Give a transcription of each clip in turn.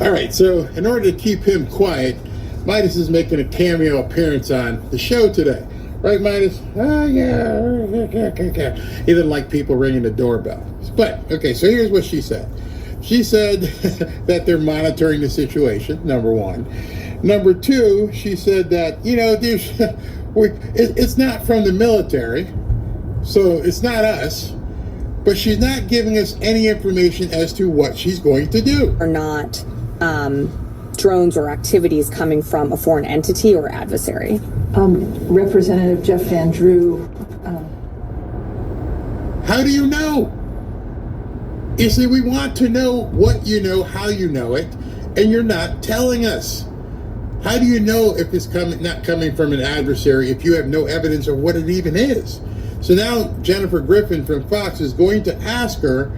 All right, so in order to keep him quiet, Midas is making a cameo appearance on the show today. Right, Midas? Oh, yeah. He didn't like people ringing the doorbell. But, okay, so here's what she said. She said that they're monitoring the situation, number one. Number two, she said that, it's not from the military, so it's not us. But she's not giving us any information as to what she's going to do. Or not drones or activities coming from a foreign entity or adversary. Representative Jeff Van Drew. How do you know? You see, we want to know what you know, how you know it, and you're not telling us. How do you know if it's not coming from an adversary if you have no evidence of what it even is? So now Jennifer Griffin from Fox is going to ask her,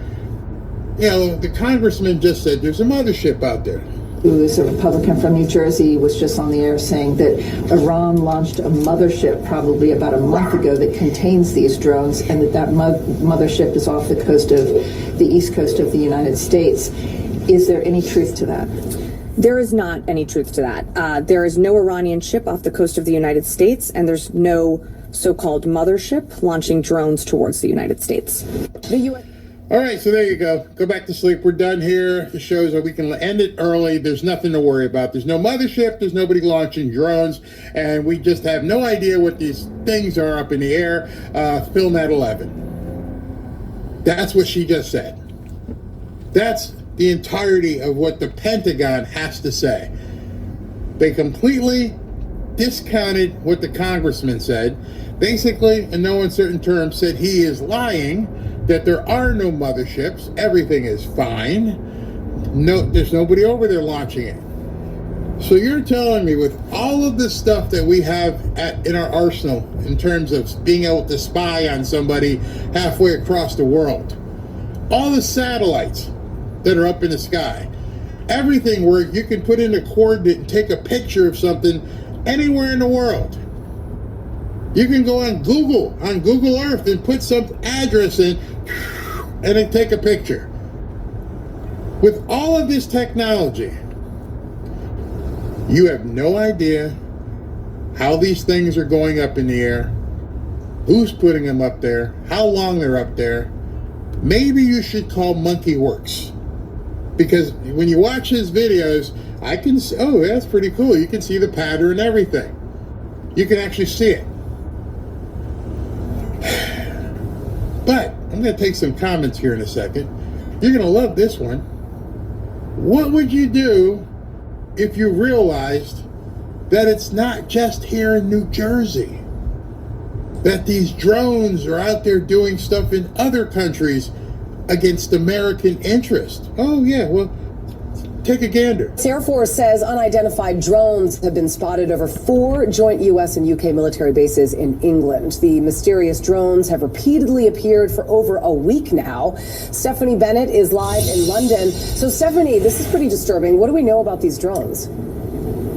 the congressman just said there's a mothership out there. Who is a Republican from New Jersey, was just on the air saying that Iran launched a mothership probably about a month ago that contains these drones, and that mothership is off the east coast of the United States. Is there any truth to that? There is not any truth to that. There is no Iranian ship off the coast of the United States, and there's no so-called mothership launching drones towards the United States. The U.S. All right, so there you go. Go back to sleep. We're done here. The show's we can end it early. There's nothing to worry about. There's no mothership. There's nobody launching drones. And we just have no idea what these things are up in the air. Film at 11. That's what she just said. That's the entirety of what the Pentagon has to say. They completely discounted what the congressman said. Basically, in no uncertain terms, said he is lying, that there are no motherships, everything is fine. No, there's nobody over there launching it. So you're telling me with all of the stuff that we have in our arsenal in terms of being able to spy on somebody halfway across the world, all the satellites that are up in the sky, everything where you can put in a coordinate and take a picture of something anywhere in the world. You can go on Google Earth and put some address in and then take a picture. With all of this technology, you have no idea how these things are going up in the air, who's putting them up there, how long they're up there. Maybe you should call Monkey Works. Because when you watch his videos, I can see, oh, that's pretty cool. You can see the pattern and everything. You can actually see it. But I'm going to take some comments here in a second. You're going to love this one. What would you do if you realized that it's not just here in New Jersey? That these drones are out there doing stuff in other countries against American interest. Oh, yeah, well, take a gander. Air Force says unidentified drones have been spotted over 4 joint U.S. and UK military bases in England. The mysterious drones have repeatedly appeared for over a week now. Stephanie Bennett is live in London. So, Stephanie, this is pretty disturbing. What do we know about these drones?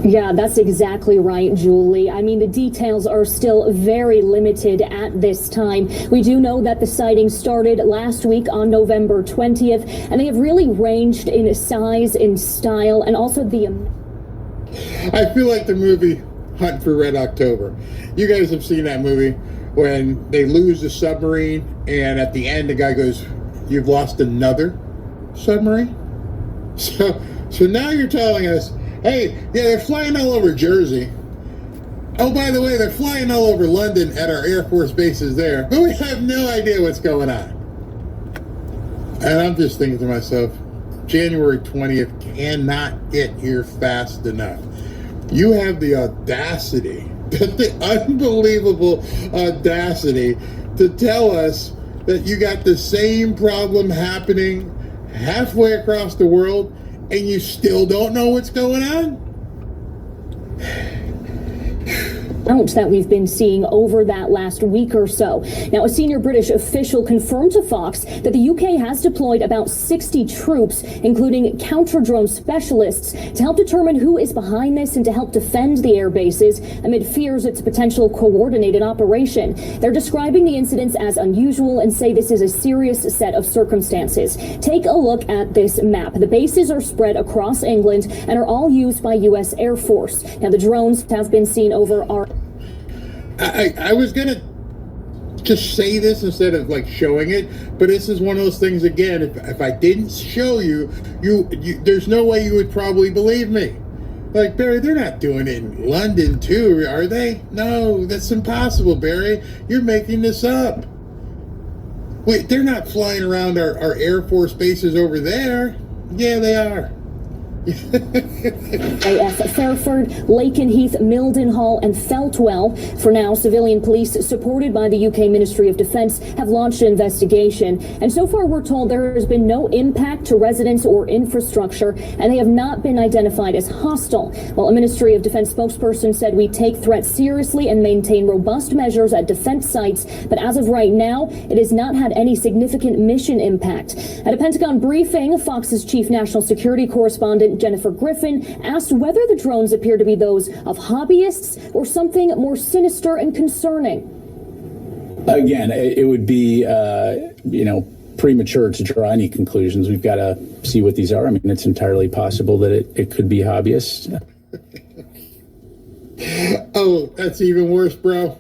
Yeah, that's exactly right, Julie. I mean, the details are still very limited at this time. We do know that the sightings started last week on November 20th, and they have really ranged in size, in style, and also the... I feel like the movie Hunt for Red October. You guys have seen that movie when they lose the submarine, and at the end the guy goes, "You've lost another submarine?" So now you're telling us, hey, yeah, they're flying all over Jersey. Oh, by the way, they're flying all over London at our Air Force bases there. But we have no idea what's going on. And I'm just thinking to myself, January 20th cannot get here fast enough. You have the audacity, the unbelievable audacity to tell us that you got the same problem happening halfway across the world and you still don't know what's going on? that we've been seeing over that last week or so. Now, a senior British official confirmed to Fox that the UK has deployed about 60 troops, including counter-drone specialists, to help determine who is behind this and to help defend the air bases amid fears it's a potential coordinated operation. They're describing the incidents as unusual and say this is a serious set of circumstances. Take a look at this map. The bases are spread across England and are all used by U.S. Air Force. Now, the drones have been seen over our... I was going to just say this instead of like showing it, but this is one of those things again, if I didn't show you, there's no way you would probably believe me. Like, Barry, they're not doing it in London too, are they? No, that's impossible, Barry. You're making this up. Wait, they're not flying around our Air Force bases over there. Yeah, they are. AF Fairford, Lakenheath, Mildenhall and Feltwell. For now, civilian police supported by the UK Ministry of Defence have launched an investigation. And so far, we're told there has been no impact to residents or infrastructure, and they have not been identified as hostile. Well, a Ministry of Defence spokesperson said we take threats seriously and maintain robust measures at defence sites. But as of right now, it has not had any significant mission impact. At a Pentagon briefing, Fox's chief national security correspondent Jennifer Griffin asked whether the drones appear to be those of hobbyists or something more sinister and concerning. Again, it would be, premature to draw any conclusions. We've got to see what these are. I mean, it's entirely possible that it could be hobbyists. Oh, that's even worse, bro.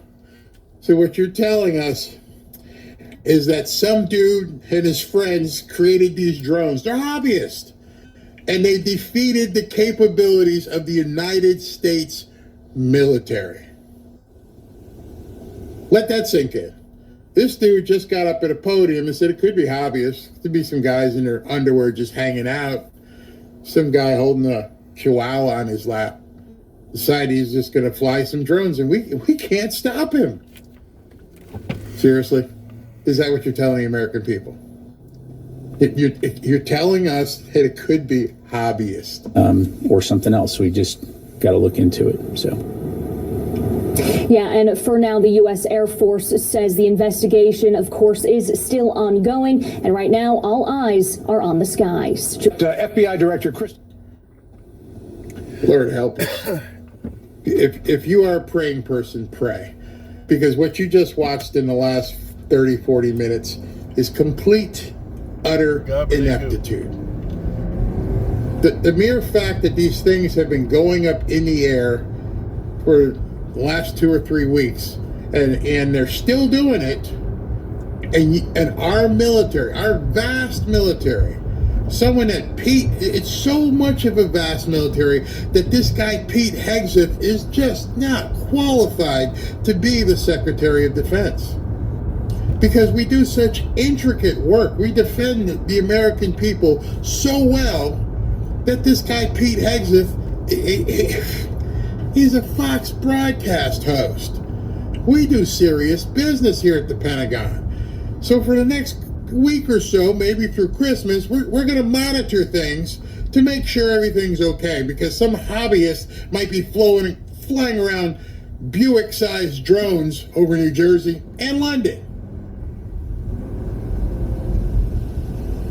So what you're telling us is that some dude and his friends created these drones. They're hobbyists. And they defeated the capabilities of the United States military. Let that sink in. This dude just got up at a podium and said it could be hobbyists. Could be some guys in their underwear just hanging out. Some guy holding a chihuahua on his lap. Decided he's just going to fly some drones, and we can't stop him. Seriously? Is that what you're telling the American people? You're telling us that it could be hobbyists. Or something else. We just got to look into it. So. Yeah, and for now, the U.S. Air Force says the investigation, of course, is still ongoing. And right now, all eyes are on the skies. FBI Director Chris. Lord help us. If you are a praying person, pray. Because what you just watched in the last 30, 40 minutes is complete, utter ineptitude. The mere fact that these things have been going up in the air for the last 2 or 3 weeks, and they're still doing it, and our military, our vast military, someone that it's so much of a vast military that this guy Pete Hegseth is just not qualified to be the Secretary of Defense. Because we do such intricate work. We defend the American people so well that this guy Pete Hegseth, he's a Fox broadcast host. We do serious business here at the Pentagon. So for the next week or so, maybe through Christmas, we're going to monitor things to make sure everything's okay, because some hobbyist might be flying around Buick-sized drones over New Jersey and London.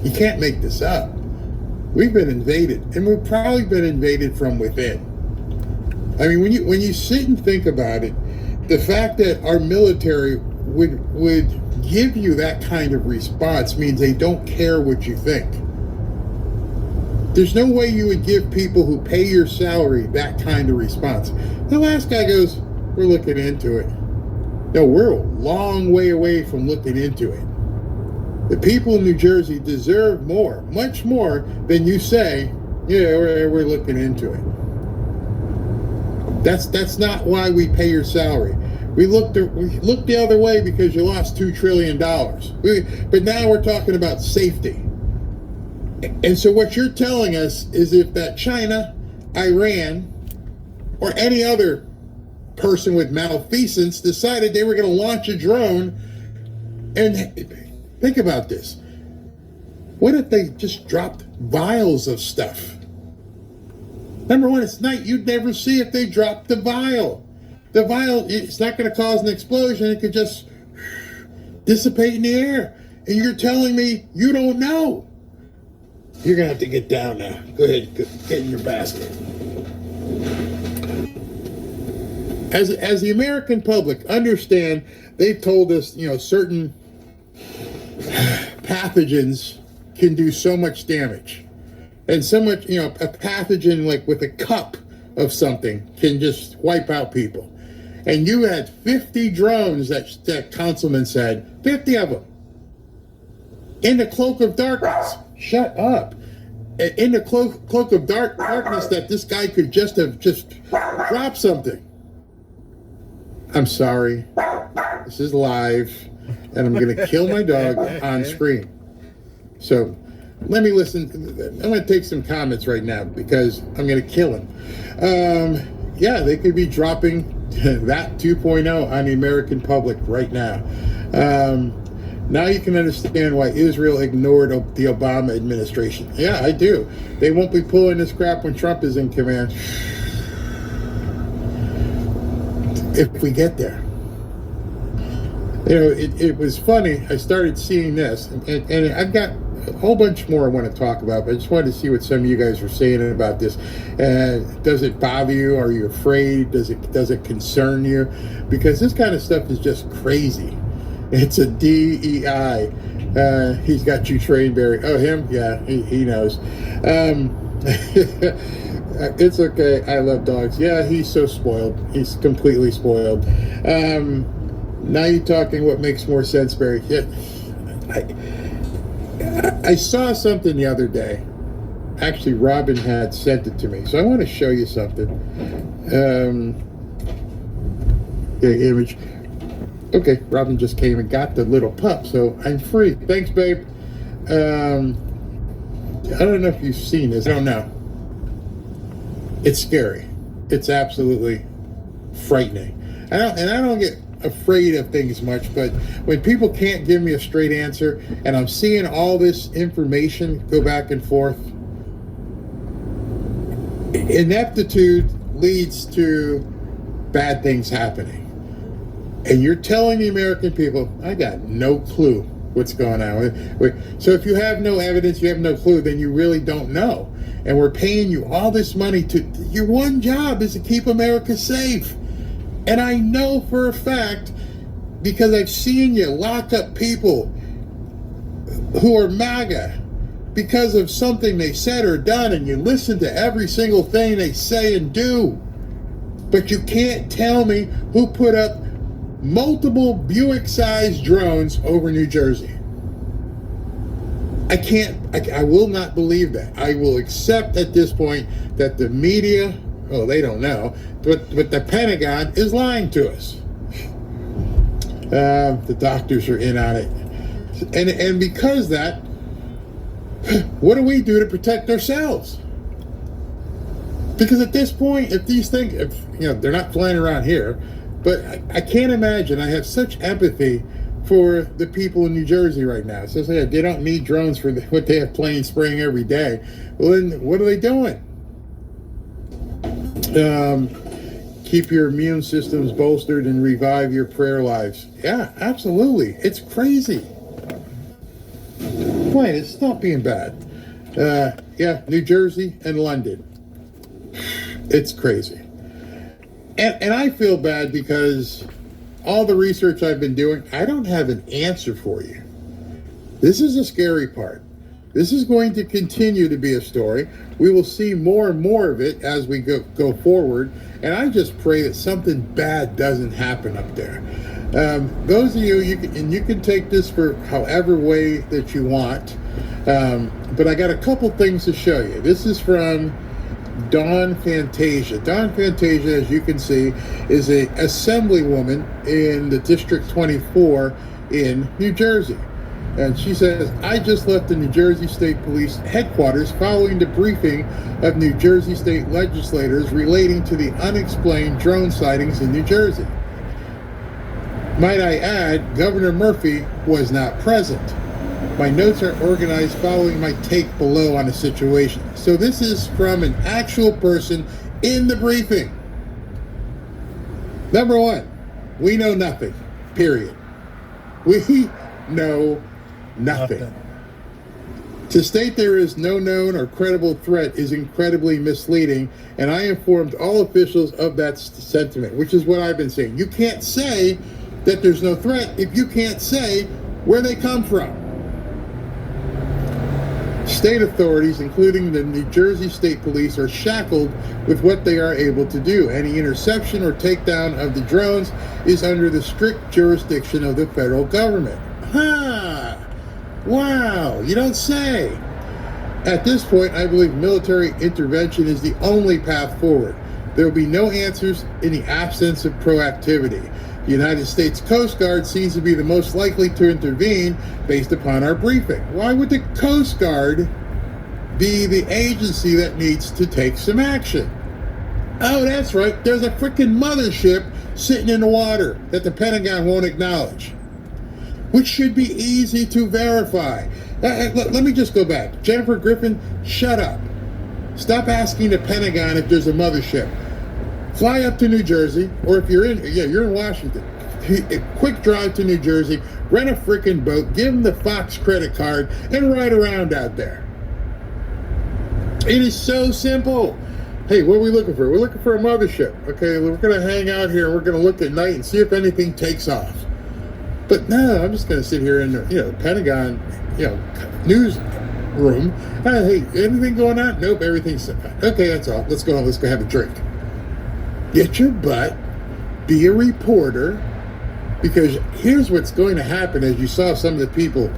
You can't make this up. We've been invaded, and we've probably been invaded from within. I mean, when you sit and think about it, the fact that our military would give you that kind of response means they don't care what you think. There's no way you would give people who pay your salary that kind of response. The last guy goes, "We're looking into it." No, we're a long way away from looking into it. The people in New Jersey deserve more, much more than you say, "Yeah, we're looking into it." That's not why we pay your salary. We looked the other way because you lost $2 trillion. But now we're talking about safety. And so what you're telling us is if that China, Iran, or any other person with malfeasance decided they were going to launch a drone, and think about this. What if they just dropped vials of stuff? Number one, it's night. You'd never see if they dropped the vial. it's not going to cause an explosion. It could just dissipate in the air. And you're telling me you don't know. You're going to have to get down now. Go ahead, get in your basket. As the American public understand, they've told us, certain pathogens can do so much damage. And so much, a pathogen like with a cup of something can just wipe out people. And you had 50 drones that Councilman said, 50 of them. In the cloak of darkness. Shut up. In the cloak of darkness that this guy could just have dropped something. I'm sorry. This is live, and I'm going to kill my dog on screen. So let me listen. I'm going to take some comments right now because I'm going to kill him. Yeah, they could be dropping that 2.0 on the American public right now. Now you can understand why Israel ignored the Obama administration. Yeah, I do. They won't be pulling this crap when Trump is in command. If we get there. It was funny. I started seeing this, and I've got a whole bunch more I want to talk about, but I just wanted to see what some of you guys are saying about this. Does it bother you? Are you afraid? Does it concern you? Because this kind of stuff is just crazy. It's a DEI. He's got you trained, Barry. Oh, him? Yeah, he knows. It's okay. I love dogs. Yeah, he's so spoiled. He's completely spoiled. Now you're talking what makes more sense, Barry. Yeah, I saw something the other day. Actually, Robin had sent it to me. So I want to show you something. The image. Okay, Robin just came and got the little pup, so I'm free. Thanks, babe. I don't know if you've seen this. I don't know. It's scary. It's absolutely frightening. I don't get afraid of things much, but when people can't give me a straight answer, and I'm seeing all this information go back and forth, ineptitude leads to bad things happening. And you're telling the American people, I got no clue what's going on. So if you have no evidence, you have no clue, then you really don't know. And we're paying you all this money your one job is to keep America safe. And I know for a fact, because I've seen you lock up people who are MAGA because of something they said or done, and you listen to every single thing they say and do. But you can't tell me who put up multiple Buick-sized drones over New Jersey. I will not believe that. I will accept at this point that the media, they don't know, but the Pentagon is lying to us. The doctors are in on it. And because that, what do we do to protect ourselves? Because at this point, if these things, they're not flying around here, but I can't imagine. I have such empathy for the people in New Jersey right now. So they don't need drones for what they have planes spraying every day. Well, then what are they doing? Keep your immune systems bolstered and revive your prayer lives. Yeah, absolutely. It's crazy. Wait, it's not being bad. Yeah, New Jersey and London. It's crazy. And I feel bad because all the research I've been doing, I don't have an answer for you. This is the scary part. This is going to continue to be a story. We will see more and more of it as we go forward. And I just pray that something bad doesn't happen up there. Those of you can take this for however way that you want. But I got a couple things to show you. This is from Dawn Fantasia. Dawn Fantasia, as you can see, is an assemblywoman in the District 24 in New Jersey. And she says, I just left the New Jersey State Police headquarters following the briefing of New Jersey state legislators relating to the unexplained drone sightings in New Jersey. Might I add, Governor Murphy was not present. My notes are organized following my take below on the situation. So this is from an actual person in the briefing. Number one, we know nothing, period. We know nothing. To state there is no known or credible threat is incredibly misleading, and I informed all officials of that sentiment, which is what I've been saying. You can't say that there's no threat if you can't say where they come from. State authorities, including the New Jersey State Police, are shackled with what they are able to do. Any interception or takedown of the drones is under the strict jurisdiction of the federal government. Wow, you don't say. At this point, I believe military intervention is the only path forward. There will be no answers in the absence of proactivity. The United States Coast Guard seems to be the most likely to intervene based upon our briefing. Why would the Coast Guard be the agency that needs to take some action? Oh, that's right. There's a freaking mothership sitting in the water that the Pentagon won't acknowledge, which should be easy to verify. Let me just go back. Jennifer Griffin, shut up. Stop asking the Pentagon if there's a mothership. Fly up to New Jersey, or if you're in Washington, a quick drive to New Jersey, rent a freaking boat, give them the Fox credit card, and ride around out there. It is so simple. Hey, what are we looking for? We're looking for a mothership. Okay, we're going to hang out here, and we're going to look at night and see if anything takes off. But no, I'm just going to sit here in the Pentagon, news room. Hey, anything going on? Nope, everything's fine. Okay, that's all. Let's go have a drink. Get your butt, be a reporter, because here's what's going to happen. As you saw some of the people,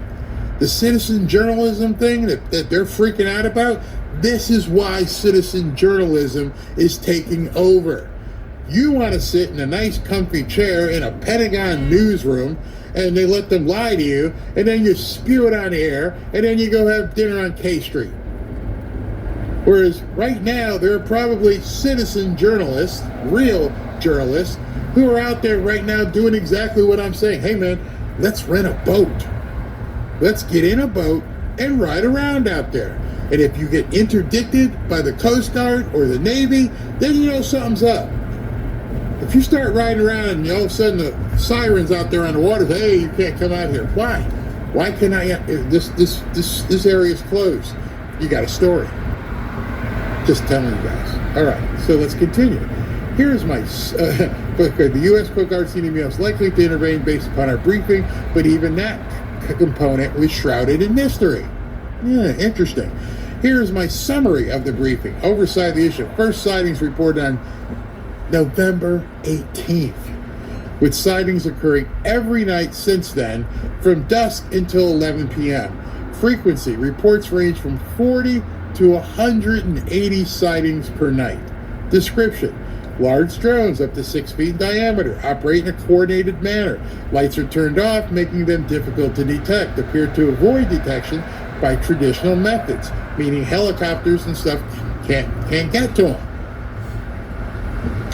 the citizen journalism thing that they're freaking out about, this is why citizen journalism is taking over. You want to sit in a nice comfy chair in a Pentagon newsroom, and they let them lie to you, and then you spew it on the air, and then you go have dinner on K Street. Whereas right now, there are probably citizen journalists, real journalists, who are out there right now doing exactly what I'm saying. Hey man, let's rent a boat. Let's get in a boat and ride around out there. And if you get interdicted by the Coast Guard or the Navy, then you know something's up. If you start riding around and all of a sudden the sirens out there on the water say, hey, you can't come out here. Why? Why can I? This area is closed. You got a story. Just telling you guys. All right, so let's continue. Here's my the U.S. Coast Guard seemed to be most likely to intervene based upon our briefing, but even that component was shrouded in mystery. Yeah, interesting. Here's my summary of the briefing. Oversight of the issue. First sightings reported on November 18th, with sightings occurring every night since then, from dusk until 11 p.m. Frequency. Reports range from 40 to 180 sightings per night. Description. Large drones up to 6 feet in diameter operate in a coordinated manner. Lights are turned off, making them difficult to detect. Appear to avoid detection by traditional methods, meaning helicopters and stuff can't get to them,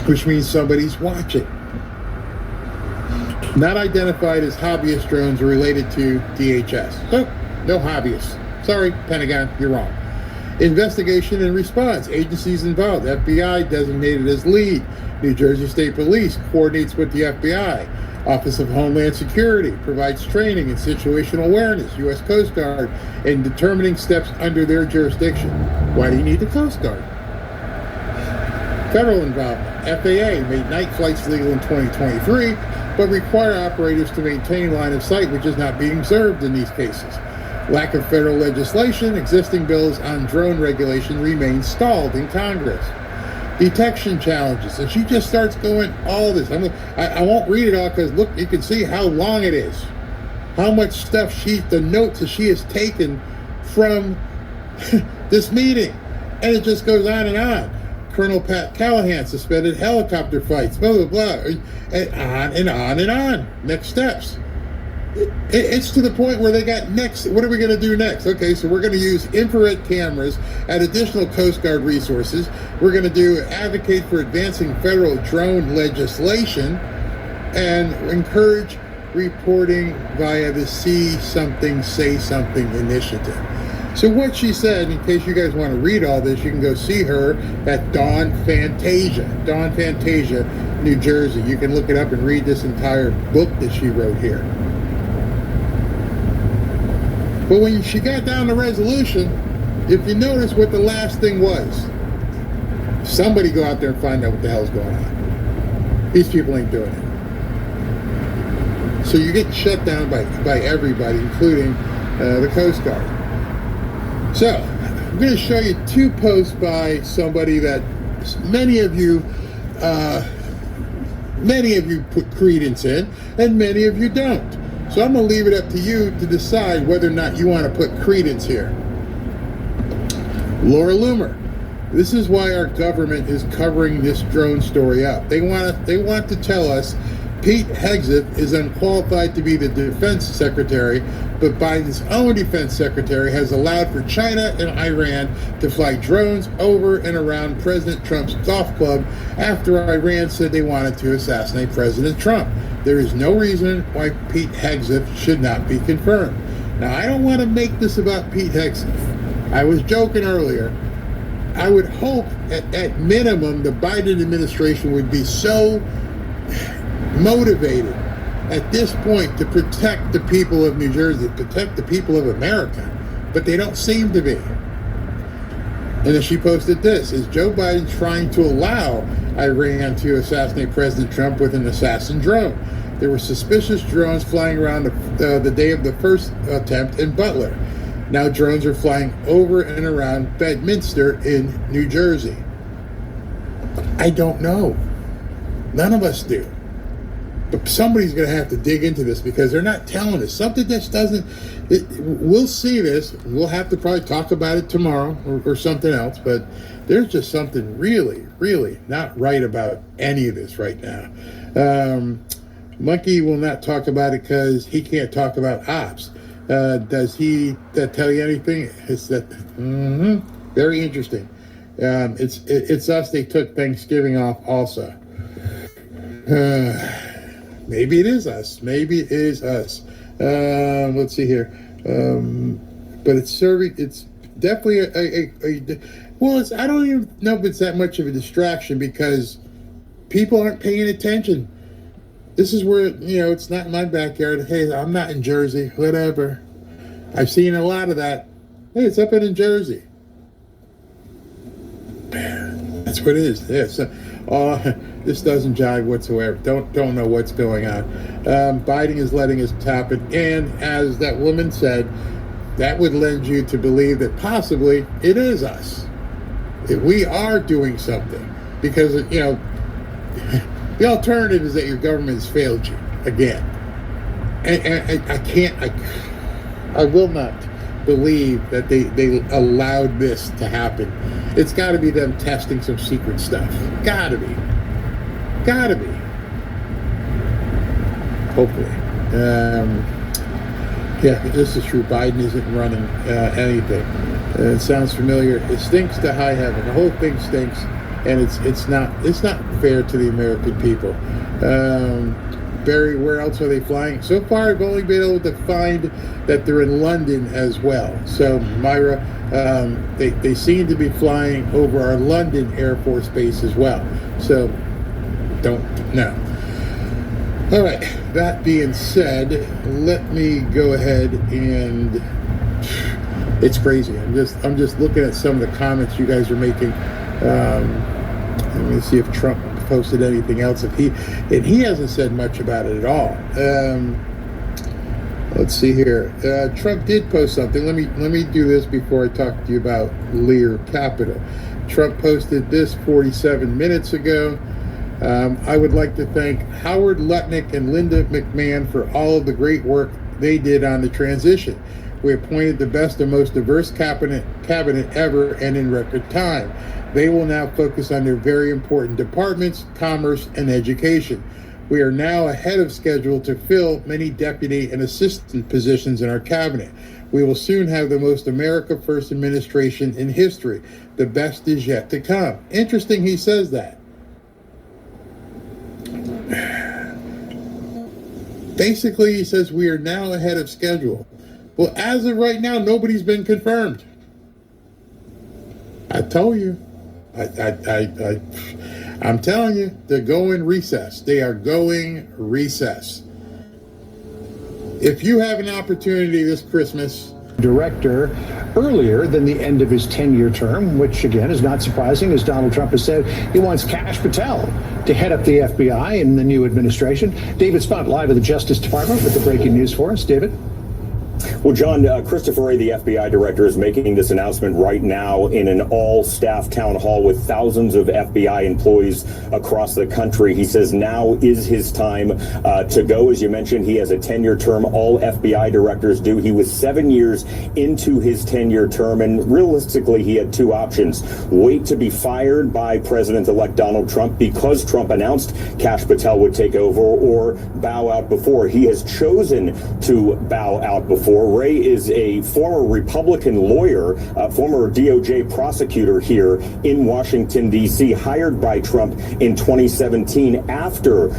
which means somebody's watching. Not identified as hobbyist drones or related to DHS. No hobbyists. Sorry, Pentagon, you're wrong. Investigation and response. Agencies involved. FBI designated as lead. New Jersey State Police coordinates with the FBI. Office of Homeland Security provides training and situational awareness. U.S. Coast Guard in determining steps under their jurisdiction. Why do you need the Coast Guard? Federal involvement. FAA made night flights legal in 2023, but require operators to maintain line of sight, which is not being observed in these cases. Lack of federal legislation. Existing bills on drone regulation remain stalled in Congress. Detection challenges. And she just starts going all this. I won't read it all because look, you can see how long it is. How much stuff the notes that she has taken from this meeting. And it just goes on and on. Colonel Pat Callahan suspended helicopter flights, blah, blah, blah, and on and on and on. Next steps. It's to the point where they got next. What are we going to do next? Okay, so we're going to use infrared cameras and additional Coast Guard resources. We're going to advocate for advancing federal drone legislation and encourage reporting via the See Something, Say Something initiative. So what she said, in case you guys want to read all this, you can go see her at Dawn Fantasia, New Jersey. You can look it up and read this entire book that she wrote here. But when she got down to resolution, if you notice what the last thing was, somebody go out there and find out what the hell's going on. These people ain't doing it. So you get shut down by everybody, including the Coast Guard. So I'm going to show you two posts by somebody that many of you put credence in, and many of you don't. So I'm going to leave it up to you to decide whether or not you want to put credence here. Laura Loomer. This is why our government is covering this drone story up. They want to tell us Pete Hegseth is unqualified to be the defense secretary, but Biden's own defense secretary has allowed for China and Iran to fly drones over and around President Trump's golf club after Iran said they wanted to assassinate President Trump. There is no reason why Pete Hegseth should not be confirmed. Now, I don't want to make this about Pete Hegseth. I was joking earlier. I would hope at minimum the Biden administration would be so motivated at this point to protect the people of New Jersey, protect the people of America, but they don't seem to be. And then she posted this: is Joe Biden trying to allow Iran to assassinate President Trump with an assassin drone? There were suspicious drones flying around the day of the first attempt in Butler. Now drones are flying over and around Bedminster in New Jersey. I don't know. None of us do. But somebody's going to have to dig into this because they're not telling us. Something that doesn't... we'll see this. We'll have to probably talk about it tomorrow or something else. But there's just something really, really not right about any of this right now. Monkey will not talk about it because he can't talk about ops. Does he tell you anything? It's that very interesting. It's us. They took Thanksgiving off also. Maybe it is us. Maybe it is us. Let's see here. But it's serving. It's definitely well. I don't even know if it's that much of a distraction because people aren't paying attention. This is where, it's not in my backyard. Hey, I'm not in Jersey, whatever. I've seen a lot of that. Hey, it's up in Jersey. That's what it is. Yeah, so, this doesn't jive whatsoever. Don't know what's going on. Biden is letting us happen. And as that woman said, that would lend you to believe that possibly it is us. That we are doing something. Because, the alternative is that your government has failed you again. And I will not believe that they allowed this to happen. It's got to be them testing some secret stuff. Gotta be. Hopefully. Yeah, this is true. Biden isn't running anything. It sounds familiar. It stinks to high heaven. The whole thing stinks. And it's not fair to the American people. Barry, where else are they flying? So far, I've only been able to find that they're in London as well. So, Myra, they seem to be flying over our London Air Force Base as well. So, don't know. All right. That being said, let me go ahead and it's crazy. I'm just looking at some of the comments you guys are making. Let me see if Trump posted anything else. He hasn't said much about it at all. Let's see here. Trump did post something. Let me do this before I talk to you about Lear Capital. Trump posted this 47 minutes ago. I would like to thank Howard Lutnick and Linda McMahon for all of the great work they did on the transition. We appointed the best and most diverse cabinet ever and in record time. They will now focus on their very important departments, commerce, and education. We are now ahead of schedule to fill many deputy and assistant positions in our cabinet. We will soon have the most America First administration in history. The best is yet to come. Interesting he says that. Basically, he says we are now ahead of schedule. Well, as of right now, nobody's been confirmed. I told you. I'm telling you, they're going recess. They are going recess. If you have an opportunity this Christmas, Director earlier than the end of his 10-year term, which again is not surprising, as Donald Trump has said he wants Kash Patel to head up the FBI in the new administration. David Spunt, live at the Justice Department with the breaking news for us. David? Well, John, Christopher Wray, the FBI director, is making this announcement right now in an all-staff town hall with thousands of FBI employees across the country. He says now is his time to go. As you mentioned, he has a 10-year term. All FBI directors do. He was 7 years into his 10-year term, and realistically, he had two options. Wait to be fired by President-elect Donald Trump because Trump announced Kash Patel would take over, or bow out before. He has chosen to bow out before. Wray is a former Republican lawyer, former DOJ prosecutor here in Washington, D.C., hired by Trump in 2017 after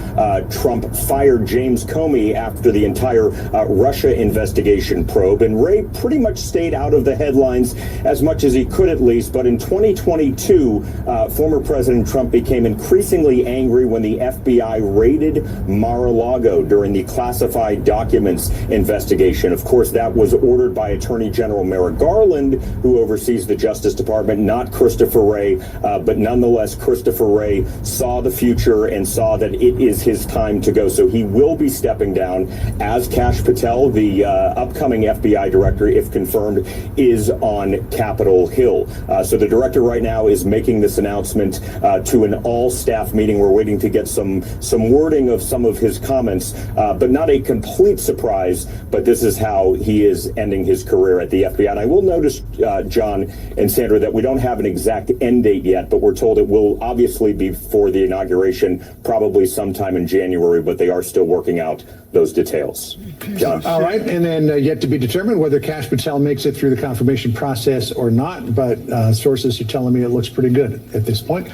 Trump fired James Comey after the entire Russia investigation probe. And Wray pretty much stayed out of the headlines as much as he could, at least. But in 2022, former President Trump became increasingly angry when the FBI raided Mar-a-Lago during the classified documents investigation. Of course, that was ordered by Attorney General Merrick Garland, who oversees the Justice Department, not Christopher Wray. But nonetheless, Christopher Wray saw the future and saw that it is his time to go. So he will be stepping down as Kash Patel, the upcoming FBI director, if confirmed, is on Capitol Hill. So the director right now is making this announcement to an all-staff meeting. We're waiting to get some wording of some of his comments, but not a complete surprise. But this is how he is ending his career at the FBI. And I will notice, John and Sandra, that we don't have an exact end date yet, but we're told it will obviously be for the inauguration, probably sometime in January, but they are still working out those details. John. All right, and then yet to be determined whether Kash Patel makes it through the confirmation process or not, but sources are telling me it looks pretty good at this point.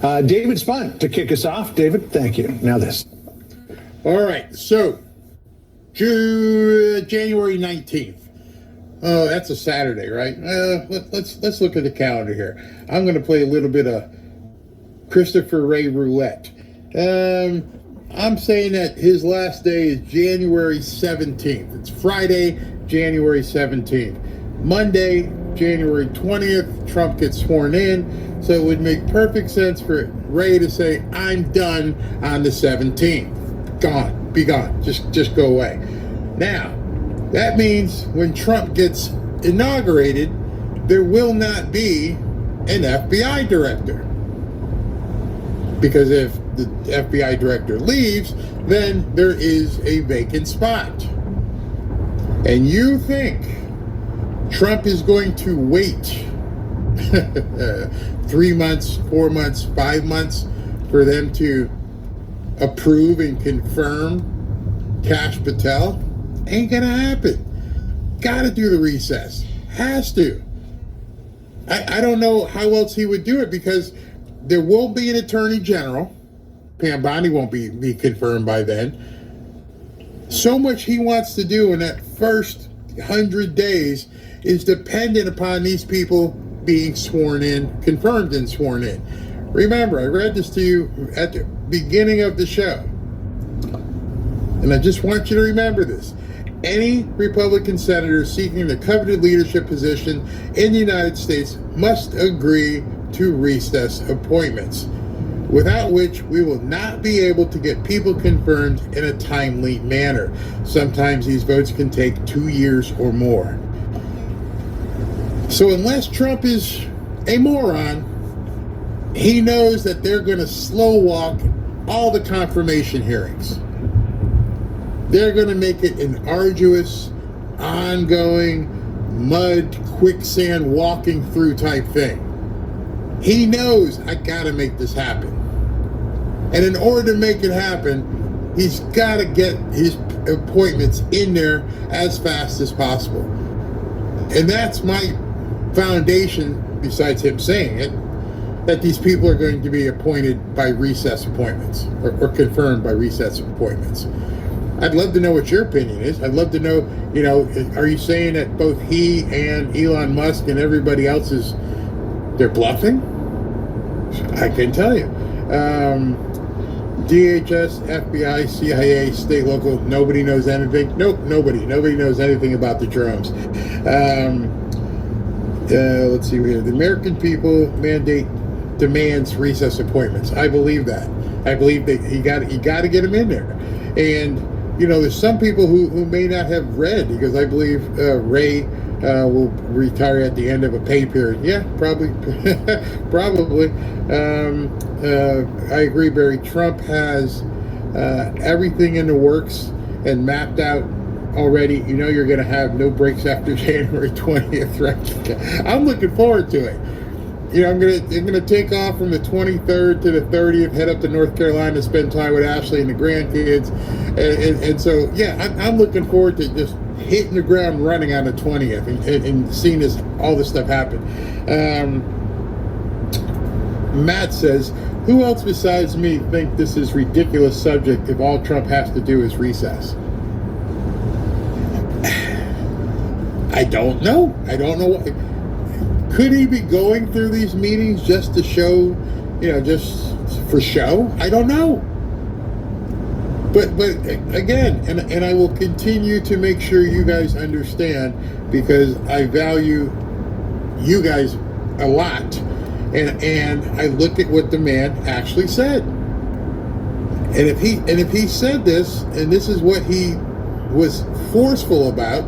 David Spunt to kick us off. David, thank you. Now this. all right, so January 19th. Oh, that's a Saturday, right? Let's look at the calendar here. I'm going to play a little bit of Christopher Wray roulette. I'm saying that his last day is January 17th. It's Friday, January 17th. Monday, January 20th, Trump gets sworn in. So it would make perfect sense for Wray to say, I'm done on the 17th. Gone. Be gone. Just go away. Now, that means when Trump gets inaugurated, there will not be an FBI director. Because if the FBI director leaves, then there is a vacant spot. And you think Trump is going to wait 3 months, 4 months, 5 months for them to approve and confirm Kash Patel? Ain't gonna happen. Gotta do the recess. Has to. I don't know how else he would do it, because there will be an attorney general. Pam Bondi won't be confirmed by then. So much he wants to do in that first 100 days is dependent upon these people being sworn in, confirmed and sworn in. Remember, I read this to you at the beginning of the show. And I just want you to remember this. Any Republican senator seeking the coveted leadership position in the United States must agree to recess appointments, without which we will not be able to get people confirmed in a timely manner. Sometimes these votes can take 2 years or more. So unless Trump is a moron, he knows that they're going to slow walk all the confirmation hearings. They're going to make it an arduous, ongoing, mud, quicksand, walking through type thing. He knows, I got to make this happen. And in order to make it happen, he's got to get his appointments in there as fast as possible. And that's my foundation, besides him saying it, that these people are going to be appointed by recess appointments, or confirmed by recess appointments. I'd love to know what your opinion is. I'd love to know, you know, are you saying that both he and Elon Musk and everybody else they're bluffing? I can tell you. DHS, FBI, CIA, state, local, nobody knows anything. Nope, nobody knows anything about the drones. Let's see here. The American people demands recess appointments. I believe that. I believe that you got to get them in there. And you know, there's some people who may not have read, because I believe Ray will retire at the end of a pay period. Yeah, probably. Probably. I agree, Barry. Trump has everything in the works and mapped out already. You know, you're going to have no breaks after January 20th, right? I'm looking forward to it. You know, I'm gonna take off from the 23rd to the 30th, head up to North Carolina to spend time with Ashley and the grandkids, and so yeah, I'm looking forward to just hitting the ground running on the 20th and seeing all this stuff happen. Matt says, who else besides me think this is ridiculous subject if all Trump has to do is recess? I don't know. What. Could he be going through these meetings just to show, you know, just for show? I don't know. But again, and I will continue to make sure you guys understand, because I value you guys a lot, and I look at what the man actually said. And if he said this, and this is what he was forceful about,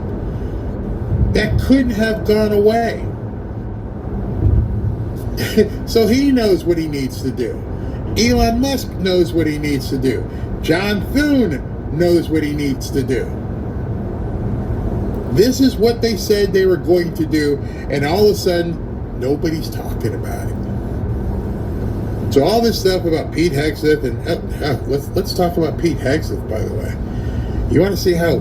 that couldn't have gone away. So he knows what he needs to do. Elon Musk knows what he needs to do. John Thune knows what he needs to do. This is what they said they were going to do, and all of a sudden, nobody's talking about it. So all this stuff about Pete Hegseth, and let's talk about Pete Hegseth, by the way. You want to see how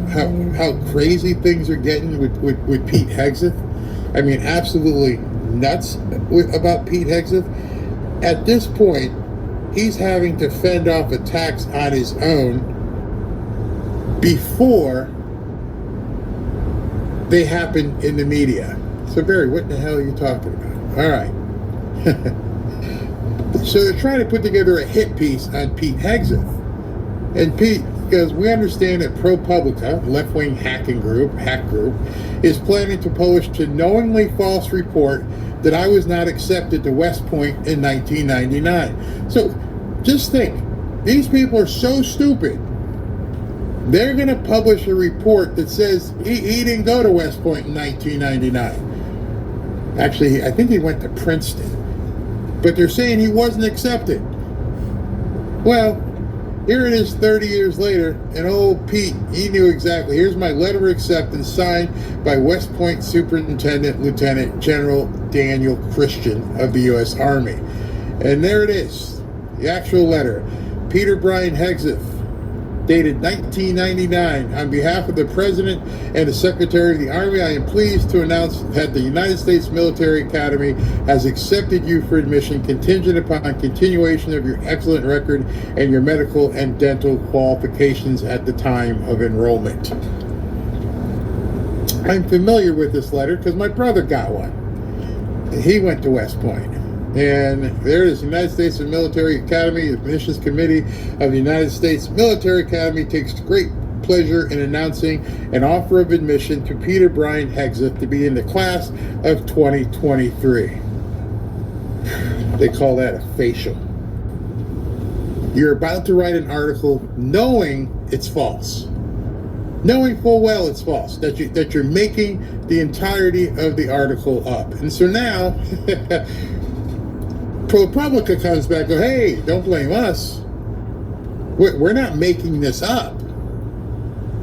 crazy things are getting with Pete Hegseth? I mean, absolutely nuts about Pete Hegseth. At this point, he's having to fend off attacks on his own before they happen in the media. So Barry, what the hell are you talking about? All right. So they're trying to put together a hit piece on Pete Hegseth. And Pete, because we understand that ProPublica, left-wing hack group, is planning to publish a knowingly false report that I was not accepted to West Point in 1999. So just think, these people are so stupid. They're going to publish a report that says he didn't go to West Point in 1999. Actually, I think he went to Princeton. But they're saying he wasn't accepted. Well, here it is 30 years later, and old Pete, he knew exactly. Here's my letter of acceptance signed by West Point Superintendent Lieutenant General Daniel Christian of the U.S. Army. And there it is, the actual letter. Peter Brian Hegseth, dated 1999. On behalf of the President and the Secretary of the Army, I am pleased to announce that the United States Military Academy has accepted you for admission contingent upon continuation of your excellent record and your medical and dental qualifications at the time of enrollment. I'm familiar with this letter because my brother got one. He went to West Point. And there is the United States Military Academy. The Admissions Committee of the United States Military Academy takes great pleasure in announcing an offer of admission to Peter Brian Hegseth to be in the class of 2023. They call that a facial. You're about to write an article knowing it's false. Knowing full well it's false, that you're making the entirety of the article up. And so now ProPublica comes back and goes, hey, don't blame us. We're not making this up.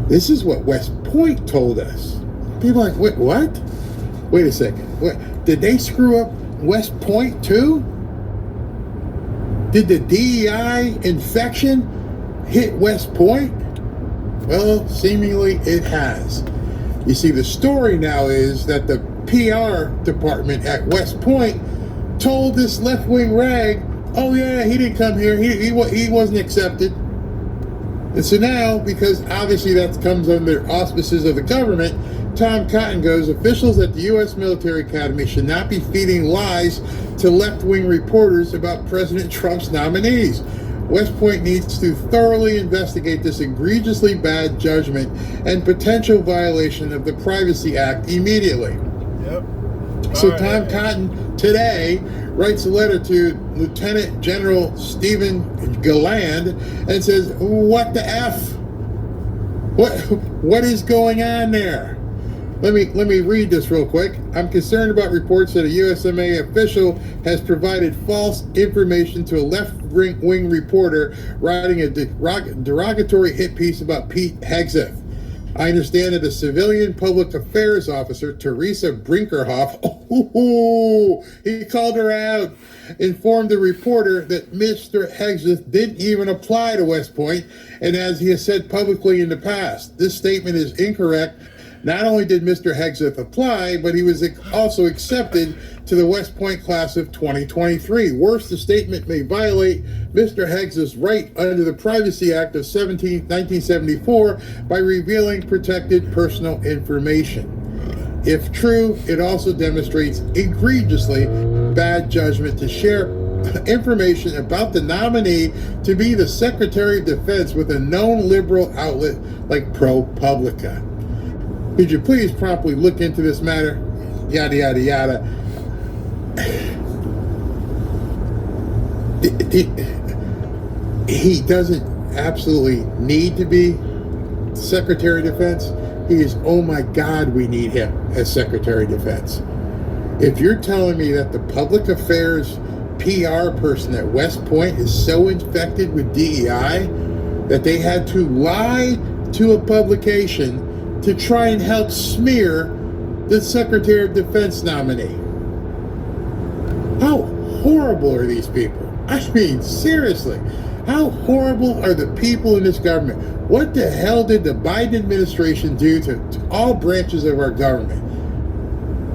This is what West Point told us. People are like, wait, what? Wait a second. What? Did they screw up West Point too? Did the DEI infection hit West Point? Well, seemingly it has. You see, the story now is that the PR department at West Point told this left-wing rag, oh yeah, he didn't come here, he wasn't accepted. And so now, because obviously that comes under auspices of the government, Tom Cotton goes, officials at the U.S. Military Academy should not be feeding lies to left-wing reporters about President Trump's nominees. West Point needs to thoroughly investigate this egregiously bad judgment and potential violation of the Privacy Act immediately. Yep. So Tom Cotton today writes a letter to Lieutenant General Stephen Galland and says, what the F? What is going on there? Let me read this real quick. I'm concerned about reports that a USMA official has provided false information to a left-wing reporter writing a derogatory hit piece about Pete Hegseth. I understand that a civilian public affairs officer, Teresa Brinkerhoff, he called her out, informed the reporter that Mr. Hegseth didn't even apply to West Point, and as he has said publicly in the past, this statement is incorrect. Not only did Mr. Hegseth apply, but he was also accepted to the West Point class of 2023. Worse, the statement may violate Mr. Hegseth's right under the Privacy Act of 1974 by revealing protected personal information. If true, it also demonstrates egregiously bad judgment to share information about the nominee to be the Secretary of Defense with a known liberal outlet like ProPublica. Could you please promptly look into this matter? Yada, yada, yada. He doesn't absolutely need to be Secretary of Defense. He is, oh my God, we need him as Secretary of Defense. If you're telling me that the public affairs PR person at West Point is so infected with DEI that they had to lie to a publication to try and help smear the Secretary of Defense nominee. How horrible are these people? I mean, seriously, how horrible are the people in this government? What the hell did the Biden administration do to all branches of our government?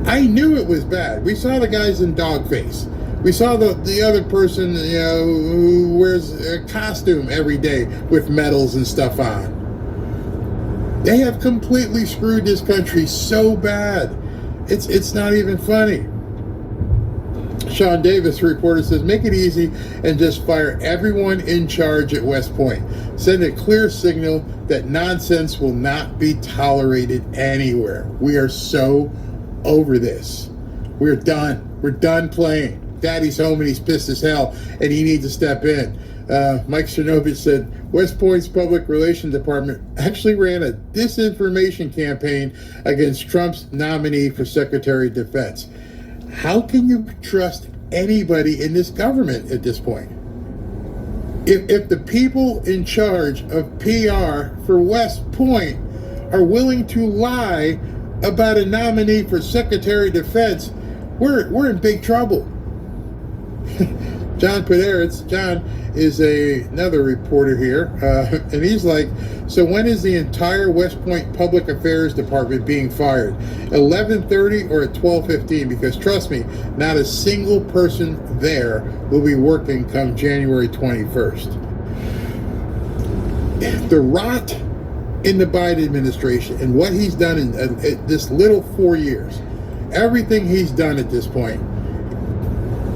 I knew it was bad. We saw the guys in dogface. We saw the other person, you know, who wears a costume every day with medals and stuff on. They have completely screwed this country so bad. It's not even funny. Sean Davis, reporter, says, make it easy and just fire everyone in charge at West Point. Send a clear signal that nonsense will not be tolerated anywhere. We are so over this. We're done. We're done playing. Daddy's home and he's pissed as hell and he needs to step in. Mike Cernovich said West Point's public relations department actually ran a disinformation campaign against Trump's nominee for Secretary of Defense. How can you trust anybody in this government at this point? If the people in charge of PR for West Point are willing to lie about a nominee for Secretary of Defense, we're in big trouble. John Poderitz, John is another reporter here, and he's like, so when is the entire West Point Public Affairs Department being fired? 11:30 or at 12:15? Because trust me, not a single person there will be working come January 21st. The rot in the Biden administration and what he's done in this little 4 years, everything he's done at this point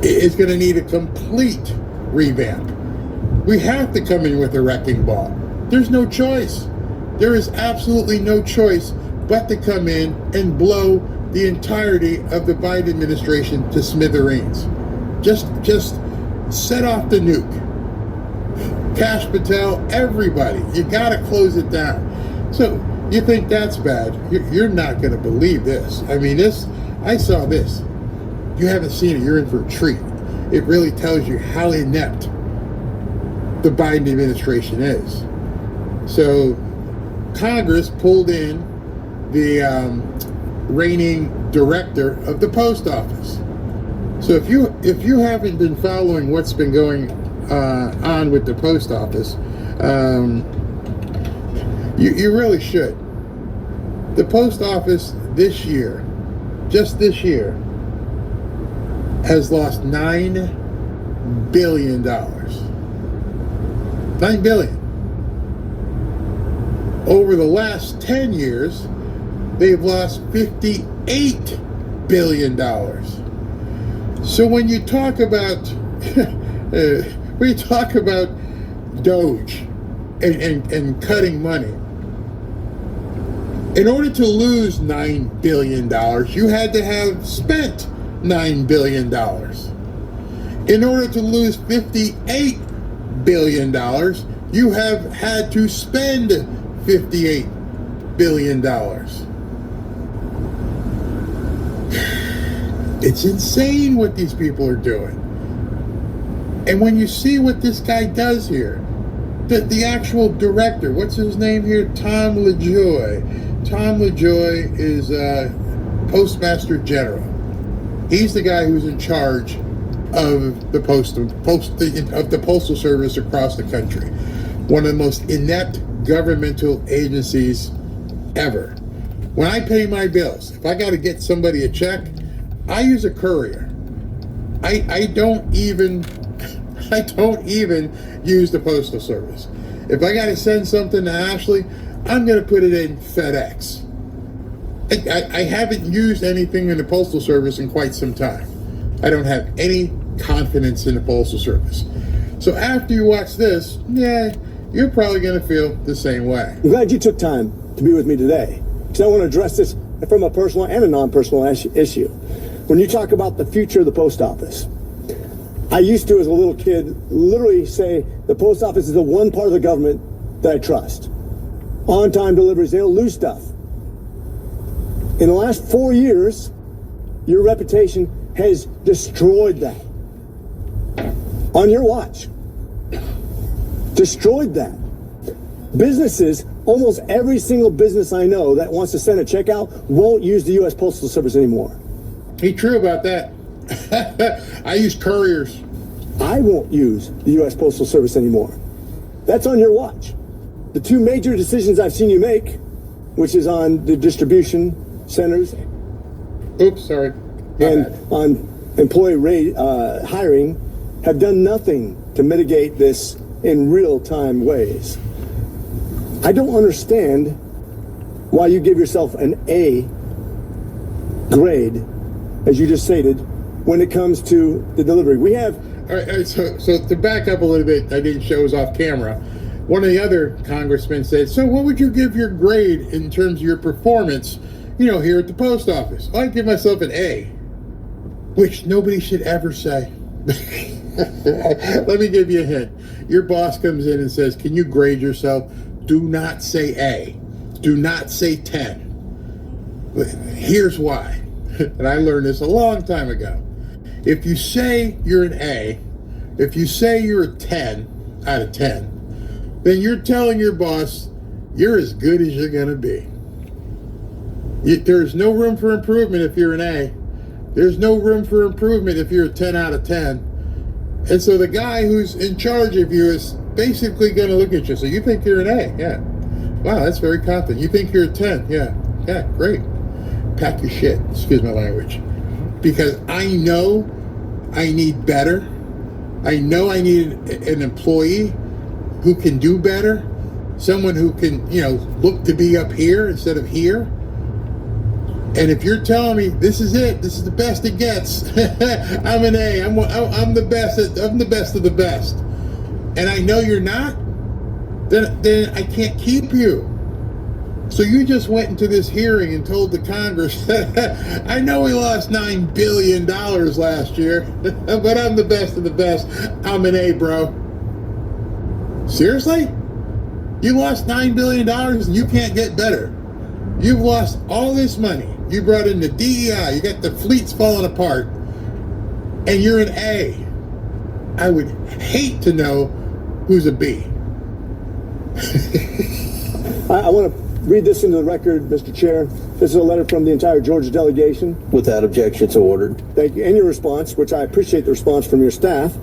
is going to need a complete revamp. We have to come in with a wrecking ball. There's no choice. There is absolutely no choice but to come in and blow the entirety of the Biden administration to smithereens. Just set off the nuke. Kash Patel, everybody, you got to close it down. So you think that's bad? You're not going to believe this. I mean, I saw this. You haven't seen it, you're in for a treat. It really tells you how inept the Biden administration is. So Congress pulled in the reigning director of the post office. So if you haven't been following what's been going on with the post office, you really should. The post office this year, just this year, has lost $9 billion. $9 billion. Over the last 10 years, they've lost $58 billion. So when you talk about Doge and cutting money, in order to lose $9 billion, you had to have spent $9 billion. In order to lose $58 billion, you have had to spend $58 billion. It's insane what these people are doing. And when you see what this guy does here, the actual director, what's his name here? Tom LaJoy. Tom LaJoy is Postmaster General. He's the guy who's in charge of the Postal Service across the country. One of the most inept governmental agencies ever. When I pay my bills, if I got to get somebody a check, I use a courier. I don't even use the Postal Service. If I got to send something to Ashley, I'm going to put it in FedEx. I haven't used anything in the Postal Service in quite some time. I don't have any confidence in the Postal Service. So after you watch this, yeah, you're probably going to feel the same way. I'm glad you took time to be with me today, because I want to address this from a personal and a non-personal issue. When you talk about the future of the post office, I used to, as a little kid, literally say the post office is the one part of the government that I trust. On-time deliveries, they don't lose stuff. In the last 4 years, your reputation has destroyed that. On your watch. Destroyed that. Businesses, almost every single business I know that wants to send a check out won't use the U.S. Postal Service anymore. Be true about that. I use couriers. I won't use the U.S. Postal Service anymore. That's on your watch. The two major decisions I've seen you make, which is on the distribution centers. Oops, sorry. And on employee hiring, have done nothing to mitigate this in real-time ways. I don't understand why you give yourself an A grade, as you just stated, when it comes to the delivery. We have... All right, so to back up a little bit, I didn't show us off camera. One of the other congressmen said, so what would you give your grade in terms of your performance, here at the post office? I'd give myself an A, which nobody should ever say. Let me give you a hint. Your boss comes in and says, can you grade yourself? Do not say A. Do not say 10. Here's why. And I learned this a long time ago. If you say you're an A, if you say you're a 10 out of 10, then you're telling your boss you're as good as you're going to be. There's no room for improvement if you're an A. There's no room for improvement if you're a 10 out of 10. And so the guy who's in charge of you is basically going to look at you. So you think you're an A? Yeah. Wow, that's very confident. You think you're a 10? Yeah. Yeah, great. Pack your shit. Excuse my language. Because I know I need better. I know I need an employee who can do better. Someone who can, look to be up here instead of here. And if you're telling me this is it, this is the best it gets, I'm an A. I'm the best. I'm the best of the best. And I know you're not. Then I can't keep you. So you just went into this hearing and told the Congress, I know we lost $9 billion last year, but I'm the best of the best. I'm an A, bro. Seriously? You lost $9 billion and you can't get better. You've lost all this money. You brought in the DEI. You got the fleets falling apart. And you're an A. I would hate to know who's a B. I want to read this into the record, Mr. Chair. This is a letter from the entire Georgia delegation. Without objection, so ordered. Thank you. And your response, which I appreciate the response from your staff.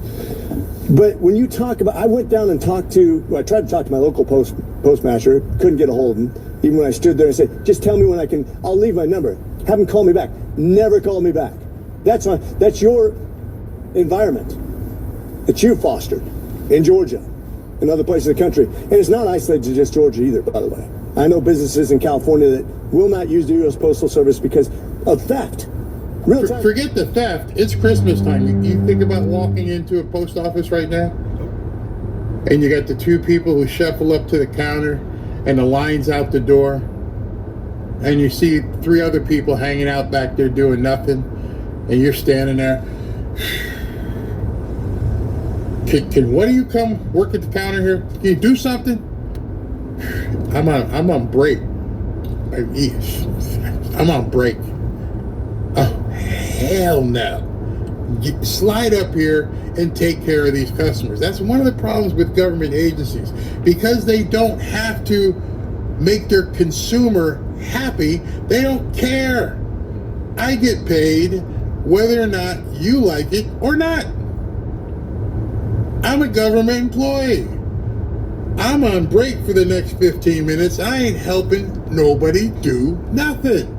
But when you talk about, I went down and I tried to talk to my local postmaster, couldn't get a hold of him. Even when I stood there and said, just tell me when I'll leave my number. Have him call me back. Never called me back. That's your environment that you fostered in Georgia and other places of the country. And it's not isolated to just Georgia either, by the way. I know businesses in California that will not use the U.S. Postal Service because of theft. Real time. Forget the theft. It's Christmas time. You think about walking into a post office right now, and you got the two people who shuffle up to the counter, and the line's out the door, and you see three other people hanging out back there doing nothing, and you're standing there. Can one of you come work at the counter here? Can you do something? I'm on break. I'm on break. Oh, hell no. Slide up here and take care of these customers. That's one of the problems with government agencies. Because they don't have to make their consumer happy, they don't care. I get paid whether or not you like it or not. I'm a government employee. I'm on break for the next 15 minutes. I ain't helping nobody do nothing.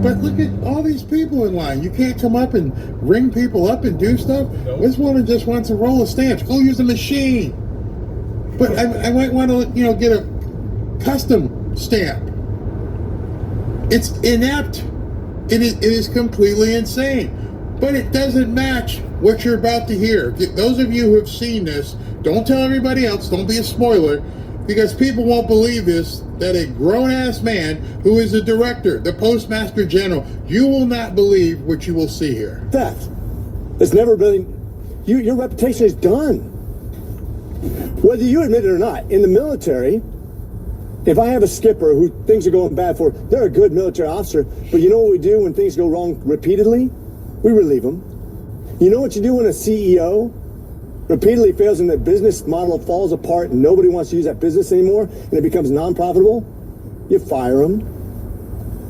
But look at all these people in line. You can't come up and ring people up and do stuff. This woman just wants a roll of stamps. Go use a machine. But I might want to, get a custom stamp. It's inept. It is completely insane. But it doesn't match what you're about to hear. Those of you who have seen this, don't tell everybody else. Don't be a spoiler, because people won't believe this, that a grown-ass man who is the director, the postmaster general, you will not believe what you will see here. Theft. It's never been. Your reputation is done. Whether you admit it or not, in the military, if I have a skipper who things are going bad for, they're a good military officer, but you know what we do when things go wrong repeatedly? We relieve them. You know what you do when a CEO repeatedly fails and the business model falls apart and nobody wants to use that business anymore and it becomes non-profitable? You fire them.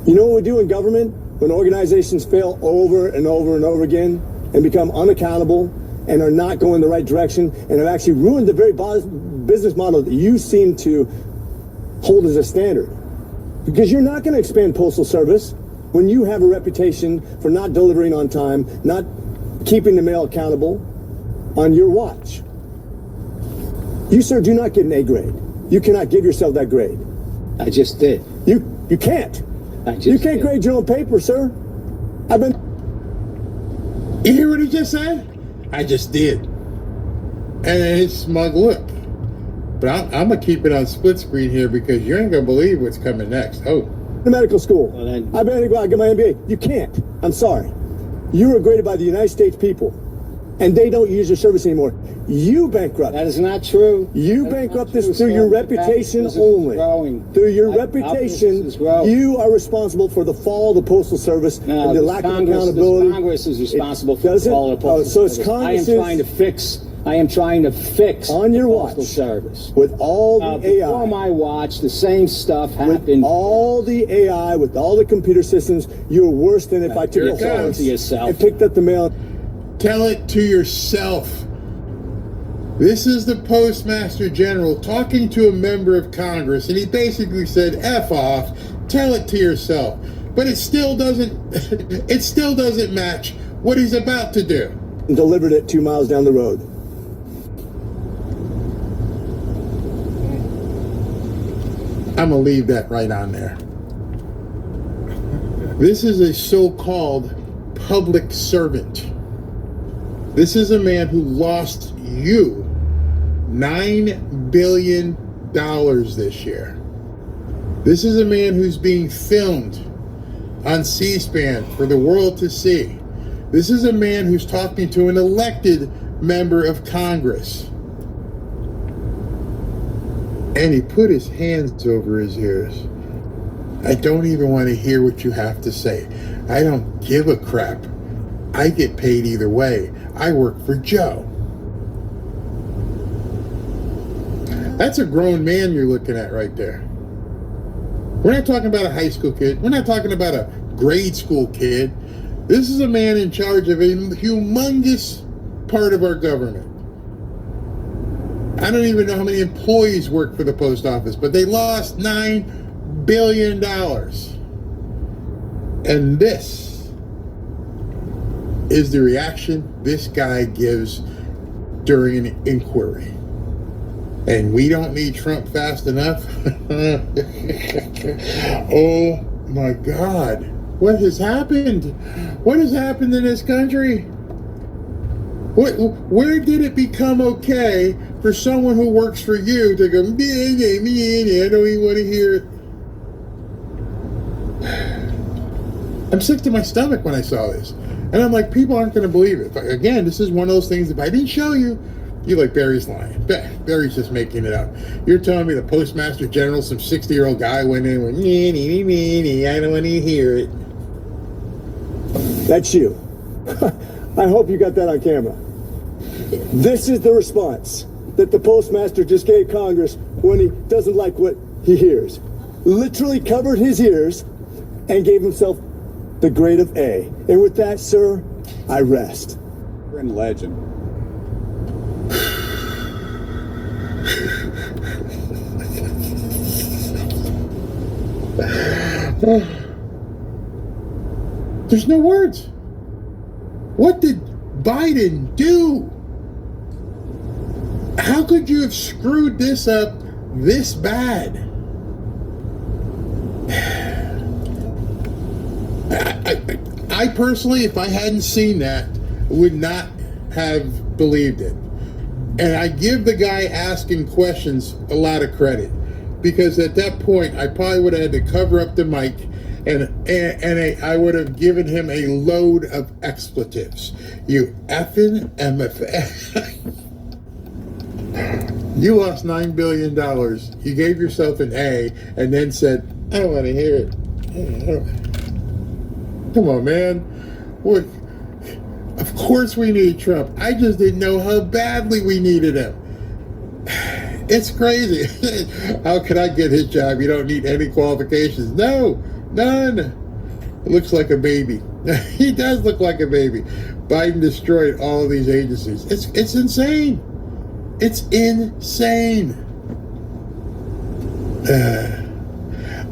You know what we do in government when organizations fail over and over and over again and become unaccountable and are not going the right direction and have actually ruined the very business model that you seem to hold as a standard? Because you're not going to expand Postal Service when you have a reputation for not delivering on time, not keeping the mail accountable on your watch. You, sir, do not get an A grade. You cannot give yourself that grade. I just did. You can't. You can't grade your own paper, sir. You hear what he just said? I just did. And his smug look. But I'm going to keep it on split screen here because you ain't going to believe what's coming next. Oh. The medical school. I've been to go out and get my MBA. You can't. I'm sorry. You were graded by the United States people, and they don't use your service anymore. You bankrupt. That is not true. You bankrupt this through your reputation only. Through your reputation, you are responsible for the fall of the Postal Service and the lack of accountability. Congress is responsible for the fall of the Postal Service. I am trying to fix on your watch Postal Service with all the AI. Before my watch, the same stuff happened. With all the AI, with all the computer systems, you're worse than if I took a horse and picked up the mail. Tell it to yourself. This is the Postmaster General talking to a member of Congress, and he basically said, F off, tell it to yourself. But it still doesn't match what he's about to do. And delivered it 2 miles down the road. I'm going to leave that right on there. This is a so-called public servant. This is a man who lost you $9 billion this year. This is a man who's being filmed on C-SPAN for the world to see. This is a man who's talking to an elected member of Congress. And he put his hands over his ears. I don't even want to hear what you have to say. I don't give a crap. I get paid either way. I work for Joe. That's a grown man you're looking at right there. We're not talking about a high school kid. We're not talking about a grade school kid. This is a man in charge of a humongous part of our government. I don't even know how many employees work for the post office, but they lost $9 billion. And this is the reaction this guy gives during an inquiry. And we don't need Trump fast enough. Oh my God. What has happened? What has happened in this country? Where did it become okay for someone who works for you to go, I don't even want to hear it? I'm sick to my stomach when I saw this. And I'm like, people aren't going to believe it. But again, this is one of those things, if I didn't show you, you're like, Barry's lying. Barry's just making it up. You're telling me the Postmaster General, some 60-year-old guy went in and went, I don't want to hear it. That's you. I hope you got that on camera. This is the response that the Postmaster just gave Congress when he doesn't like what he hears. Literally covered his ears and gave himself the grade of A. And with that, sir, I rest. You're in legend. There's no words. What did Biden do? How could you have screwed this up this bad? I personally, if I hadn't seen that, would not have believed it. And I give the guy asking questions a lot of credit, because at that point, I probably would have had to cover up the mic, and I would have given him a load of expletives. You effing MFA. You lost $9 billion. You gave yourself an A and then said, I don't want to hear it. Come on, man. Of course we need Trump. I just didn't know how badly we needed him. It's crazy. How could I get his job? You don't need any qualifications. No, none. It looks like a baby. He does look like a baby. Biden destroyed all of these agencies. It's insane. It's insane.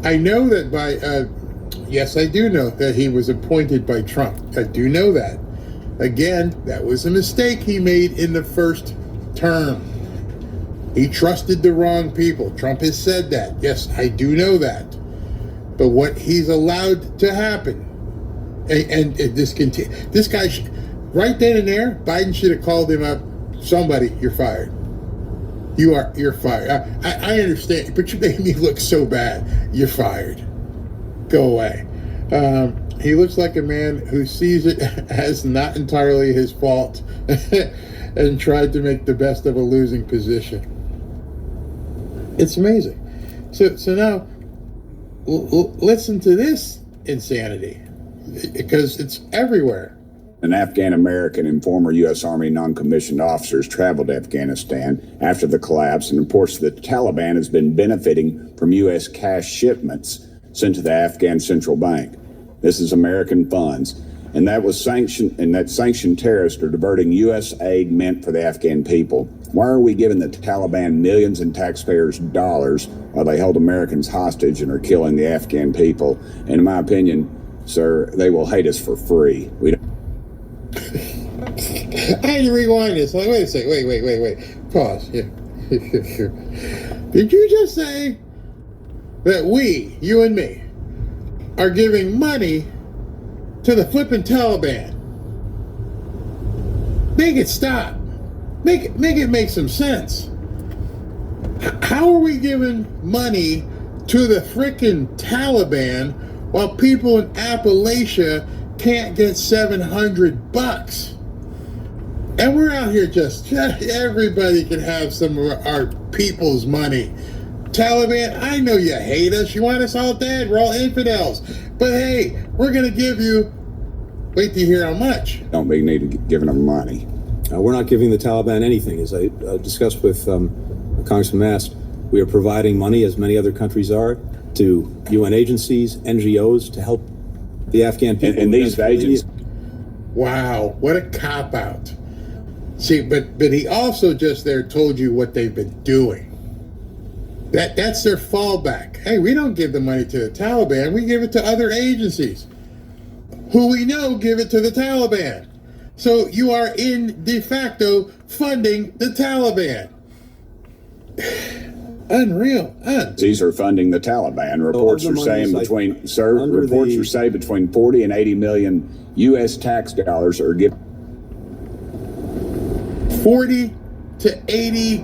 I know that yes, I do know that he was appointed by Trump. I do know that. Again, that was a mistake he made in the first term. He trusted the wrong people. Trump has said that. Yes, I do know that. But what he's allowed to happen, and this guy, right then and there, Biden should have called him up. Somebody, you're fired. You're fired. I understand, but you made me look so bad. You're fired. Go away. He looks like a man who sees it as not entirely his fault and tried to make the best of a losing position. It's amazing. So now, listen to this insanity, because it's everywhere. An Afghan American and former U.S. Army non-commissioned officers traveled to Afghanistan after the collapse and reports that the Taliban has been benefiting from U.S. cash shipments sent to the Afghan Central Bank. This is American funds, and that sanctioned terrorists are diverting U.S. aid meant for the Afghan people. Why are we giving the Taliban millions in taxpayers' dollars while they hold Americans hostage and are killing the Afghan people? And in my opinion, sir, they will hate us for free. I had to rewind this. Like, wait a second. Wait. Pause. Yeah. Did you just say that we, you and me, are giving money to the flipping Taliban? Make it stop. Make it make some sense. How are we giving money to the frickin' Taliban while people in Appalachia can't get $700? And we're out here just everybody can have some of our people's money. Taliban, I know you hate us. You want us all dead. We're all infidels. But hey, we're going to give you, wait to hear how much. Don't be needed giving them money. We're not giving the Taliban anything. As I discussed with Congressman Mast, we are providing money, as many other countries are, to UN agencies, NGOs, to help the Afghan people. And these agencies. Wow, what a cop-out. See, but he also just there told you what they've been doing. That's their fallback. Hey, we don't give the money to the Taliban. We give it to other agencies who we know give it to the Taliban. So you are in de facto funding the Taliban. Unreal. These are funding the Taliban. Reports are saying between 40 and 80 million U.S. tax dollars are given. 40 to 80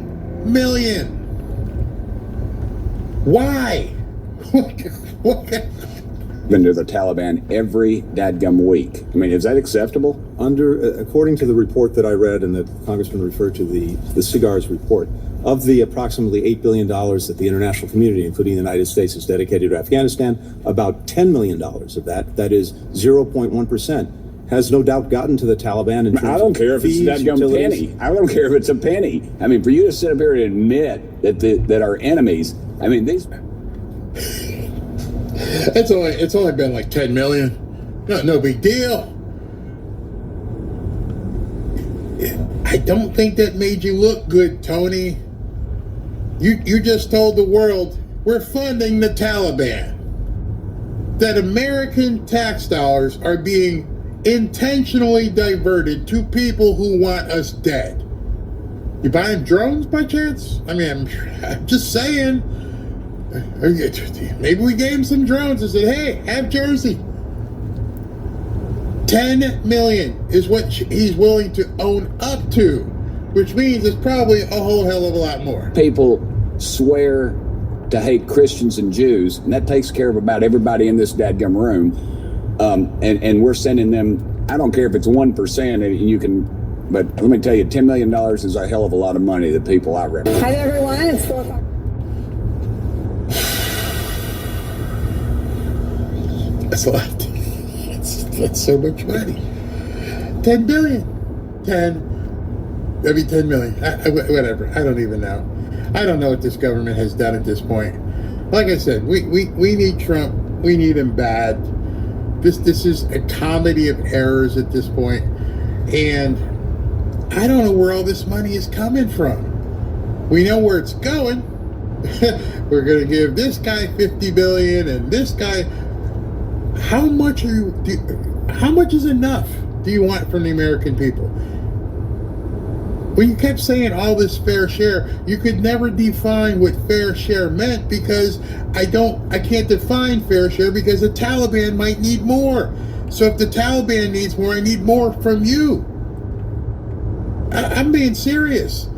million. Why? What? Into the Taliban every dadgum week. I mean, is that acceptable? According to the report that I read and that Congressman referred to, the CIGAR's report, of the approximately $8 billion that the international community, including the United States, has dedicated to Afghanistan, about $10 million of that is 0.1%, has no doubt gotten to the Taliban. I don't care if it's a dadgum penny. I don't care if it's a penny. I mean, for you to sit up here and admit that our enemies, I mean, these... It's only been like 10 million. No big deal. I don't think that made you look good, Tony. You just told the world we're funding the Taliban. That American tax dollars are being intentionally diverted to people who want us dead. You buying drones by chance? I mean, I'm just saying. Maybe we gave him some drones and said, hey, have Jersey. 10 million is what he's willing to own up to, which means it's probably a whole hell of a lot more. People swear to hate Christians and Jews, and that takes care of about everybody in this dadgum room. And we're sending them, I don't care if it's 1%, and you can, but let me tell you, $10 million is a hell of a lot of money that people I represent. Hi there, everyone. It's 4 o'clock. That's a lot. That's so much money. 10 billion. 10 million. Whatever. I don't even know. I don't know what this government has done at this point. Like I said, we need Trump. We need him bad. This is a comedy of errors at this point. And I don't know where all this money is coming from. We know where it's going. We're going to give this guy 50 billion and this guy. How much is enough do you want from the American people? When you kept saying all this fair share, you could never define what fair share meant, because I can't define fair share because the Taliban might need more. So if the Taliban needs more, I need more from you. I'm being serious.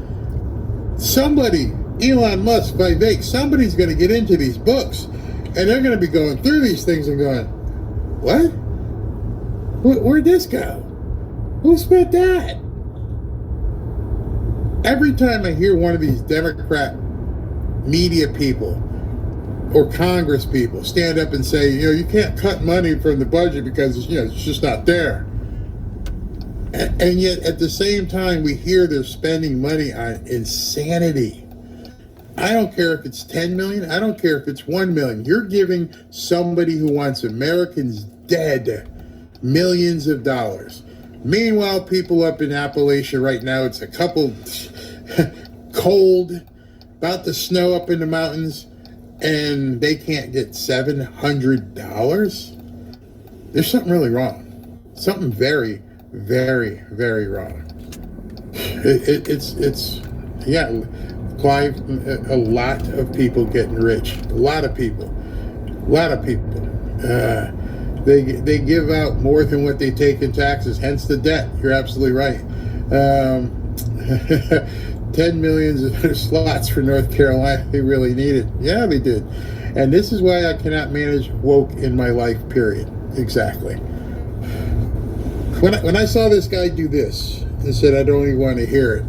Somebody, Elon Musk, Vivek, somebody's going to get into these books, and they're going to be going through these things and going, what? Where'd this go? Who spent that? Every time I hear one of these Democrat media people or Congress people stand up and say, you can't cut money from the budget because it's just not there. And yet at the same time, we hear they're spending money on insanity. I don't care if it's 10 million. I don't care if it's 1 million. You're giving somebody who wants Americans dead millions of dollars. Meanwhile, people up in Appalachia right now, it's a couple cold, about to snow up in the mountains, and they can't get $700. There's something really wrong. Something very, very, very wrong. Yeah. Clive, a lot of people getting rich. A lot of people. They give out more than what they take in taxes, hence the debt. You're absolutely right. 10 million slots for North Carolina. They really need it. Yeah, they did. And this is why I cannot manage woke in my life, period. Exactly. When I saw this guy do this and said, I don't even want to hear it,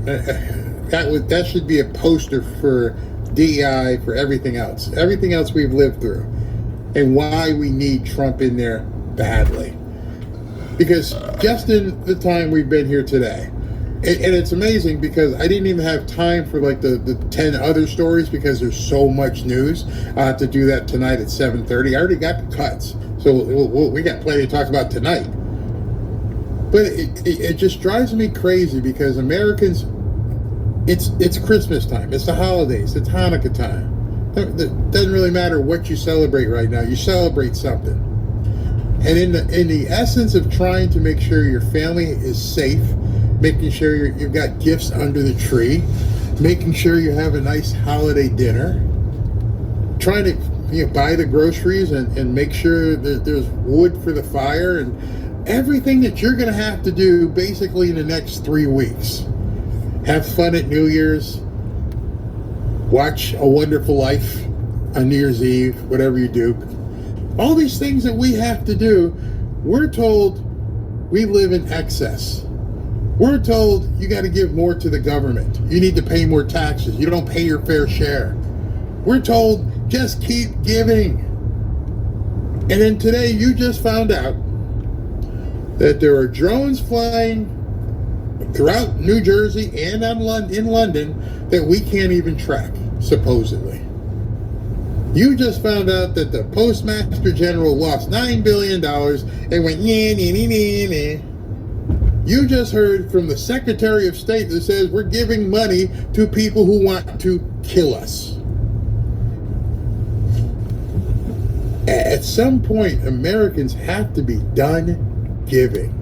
that should be a poster for DEI, for everything else we've lived through, and why we need Trump in there badly. Because just in the time we've been here today, and it's amazing because I didn't even have time for like the 10 other stories because there's so much news. I have to do that tonight at 7:30. I already got the cuts, so we got plenty to talk about tonight. But it just drives me crazy because Americans. It's Christmas time. It's the holidays. It's Hanukkah time. It doesn't really matter what you celebrate right now. You celebrate something. And in the essence of trying to make sure your family is safe, making sure you've got gifts under the tree, making sure you have a nice holiday dinner, trying to buy the groceries and make sure that there's wood for the fire, and everything that you're going to have to do basically in the next 3 weeks. Have fun at New Year's. Watch A Wonderful Life on New Year's Eve, whatever you do. All these things that we have to do, we're told we live in excess. We're told you got to give more to the government. You need to pay more taxes. You don't pay your fair share. We're told just keep giving. And then today you just found out that there are drones flying throughout New Jersey and in London that we can't even track, supposedly. You just found out that the Postmaster General lost $9 billion and went, nah. You just heard from the Secretary of State that says we're giving money to people who want to kill us. At some point, Americans have to be done giving.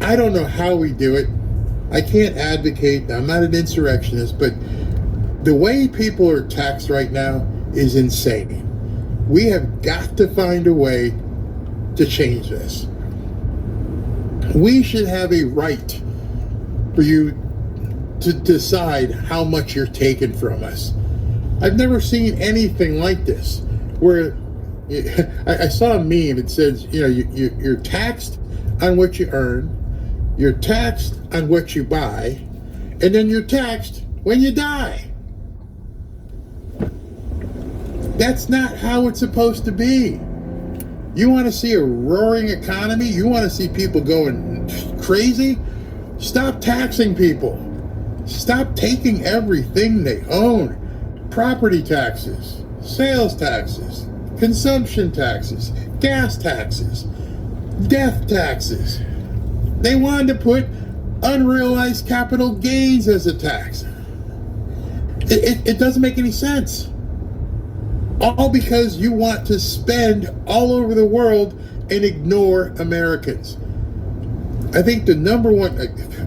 I don't know how we do it. I can't advocate. I'm not an insurrectionist, but the way people are taxed right now is insane. We have got to find a way to change this. We should have a right for you to decide how much you're taking from us. I've never seen anything like this, where I saw a meme. It says, you're taxed on what you earn, you're taxed on what you buy, and then you're taxed when you die. That's not how it's supposed to be. You want to see a roaring economy? You want to see people going crazy? Stop taxing people. Stop taking everything they own. Property taxes, sales taxes, consumption taxes, gas taxes, death taxes. They wanted to put unrealized capital gains as a tax. It doesn't make any sense. All because you want to spend all over the world and ignore Americans. I think the number one,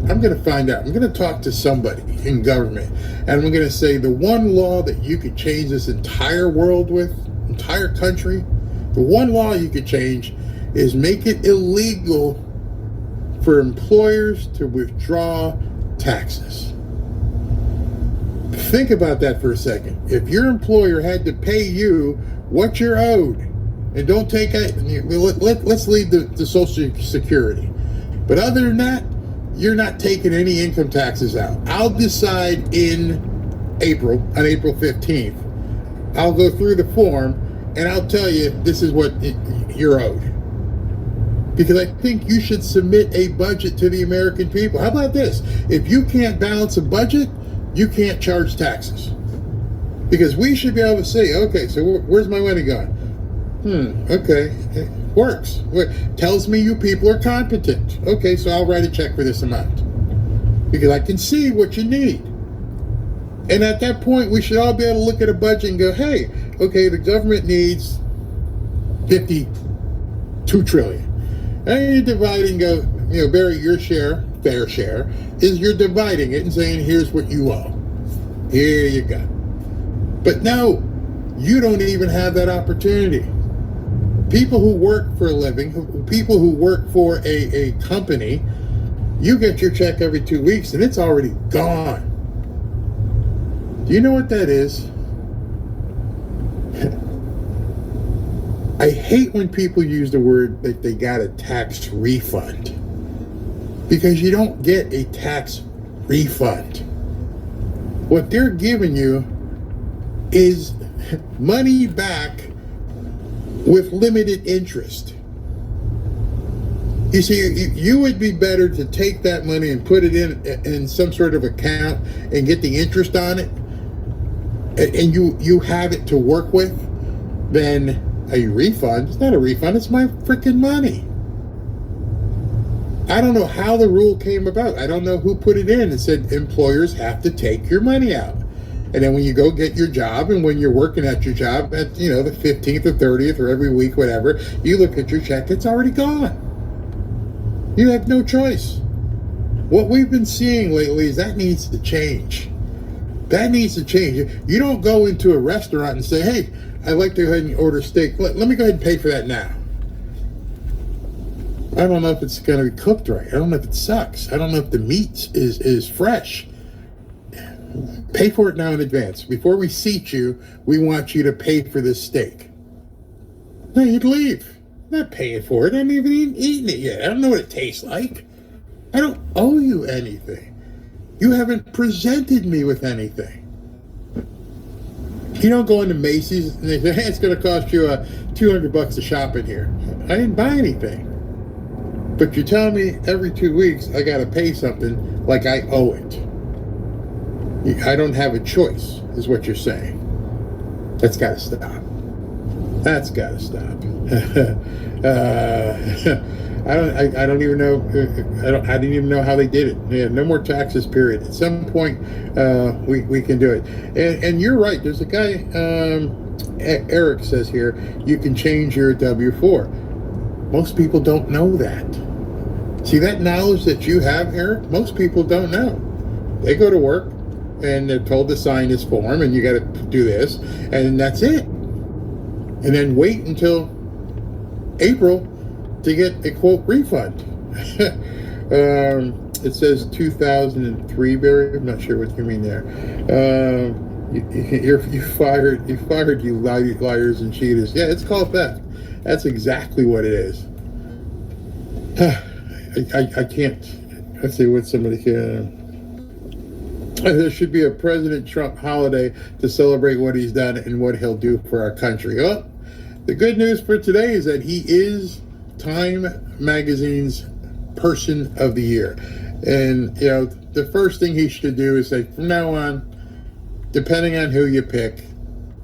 I'm going to find out. I'm going to talk to somebody in government, and I'm going to say the one law that you could change this entire world with, entire country, the one law you could change is make it illegal for employers to withdraw taxes. Think about that for a second. If your employer had to pay you what you're owed, and don't take it, let's leave the Social Security. But other than that, you're not taking any income taxes out. I'll decide on April 15th. I'll go through the form and I'll tell you this is what you're owed. Because I think you should submit a budget to the American people. How about this? If you can't balance a budget, you can't charge taxes. Because we should be able to say, okay, so where's my money going? Okay, it works. Tells me you people are competent. Okay, so I'll write a check for this amount. Because I can see what you need. And at that point, we should all be able to look at a budget and go, hey, okay, the government needs $52 trillion. And you divide and go, Barry, your share, fair share, is you're dividing it and saying, here's what you owe. Here you go. But no, you don't even have that opportunity. People who work for a living, people who work for a company, you get your check every 2 weeks and it's already gone. Do you know what that is? I hate when people use the word that they got a tax refund. Because you don't get a tax refund. What they're giving you is money back with limited interest. You see, you would be better to take that money and put it in some sort of account and get the interest on it, and you have it to work with, than a refund. It's not a refund, it's my freaking money. I don't know how the rule came about. I don't know who put it in and said employers have to take your money out. And then when you go get your job, and when you're working at your job at, the 15th or 30th or every week, whatever, you look at your check, it's already gone. You have no choice. What we've been seeing lately is that needs to change. That needs to change. You don't go into a restaurant and say, hey, I'd like to go ahead and order steak. Let me go ahead and pay for that now. I don't know if it's going to be cooked right. I don't know if it sucks. I don't know if the meat is fresh. Pay for it now in advance. Before we seat you, we want you to pay for this steak. No, you'd leave. I'm not paying for it. I haven't even eaten it yet. I don't know what it tastes like. I don't owe you anything. You haven't presented me with anything. You don't go into Macy's and they say, hey, it's going to cost you $200 to shop in here. I didn't buy anything. But you're telling me every 2 weeks I got to pay something like I owe it. I don't have a choice, is what you're saying. That's got to stop. That's got to stop. I don't even know. I didn't even know how they did it. Yeah, no more taxes, period. At some point, we can do it. And you're right. There's a guy, Eric says here, you can change your W-4. Most people don't know that. See, that knowledge that you have, Eric, most people don't know. They go to work and they're told to sign this form and you got to do this, and that's it. And then wait until April to get a quote refund. It says 2003, Barry. I'm not sure what you mean there. You fired, you liars and cheaters. Yeah, it's called theft. That's exactly what it is. I can't. Let's see what somebody can. There should be a President Trump holiday to celebrate what he's done and what he'll do for our country. Well, the good news for today is that he is Time Magazine's Person of the Year. And, you know, the first thing he should do is say, from now on, depending on who you pick,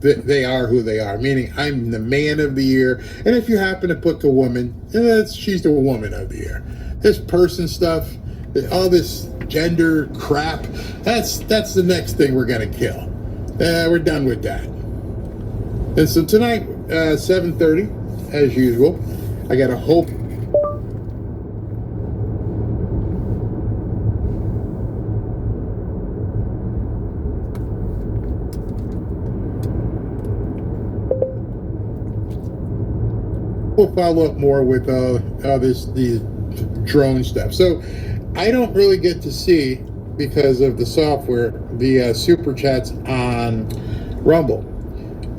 they are who they are. Meaning, I'm the Man of the Year. And if you happen to pick a woman, she's the Woman of the Year. This person stuff, all this gender crap, that's the next thing we're going to kill. We're done with that. And so tonight, 7:30, as usual, I got a hope. We'll follow up more with these drone stuff. So I don't really get to see, because of the software, the super chats on Rumble.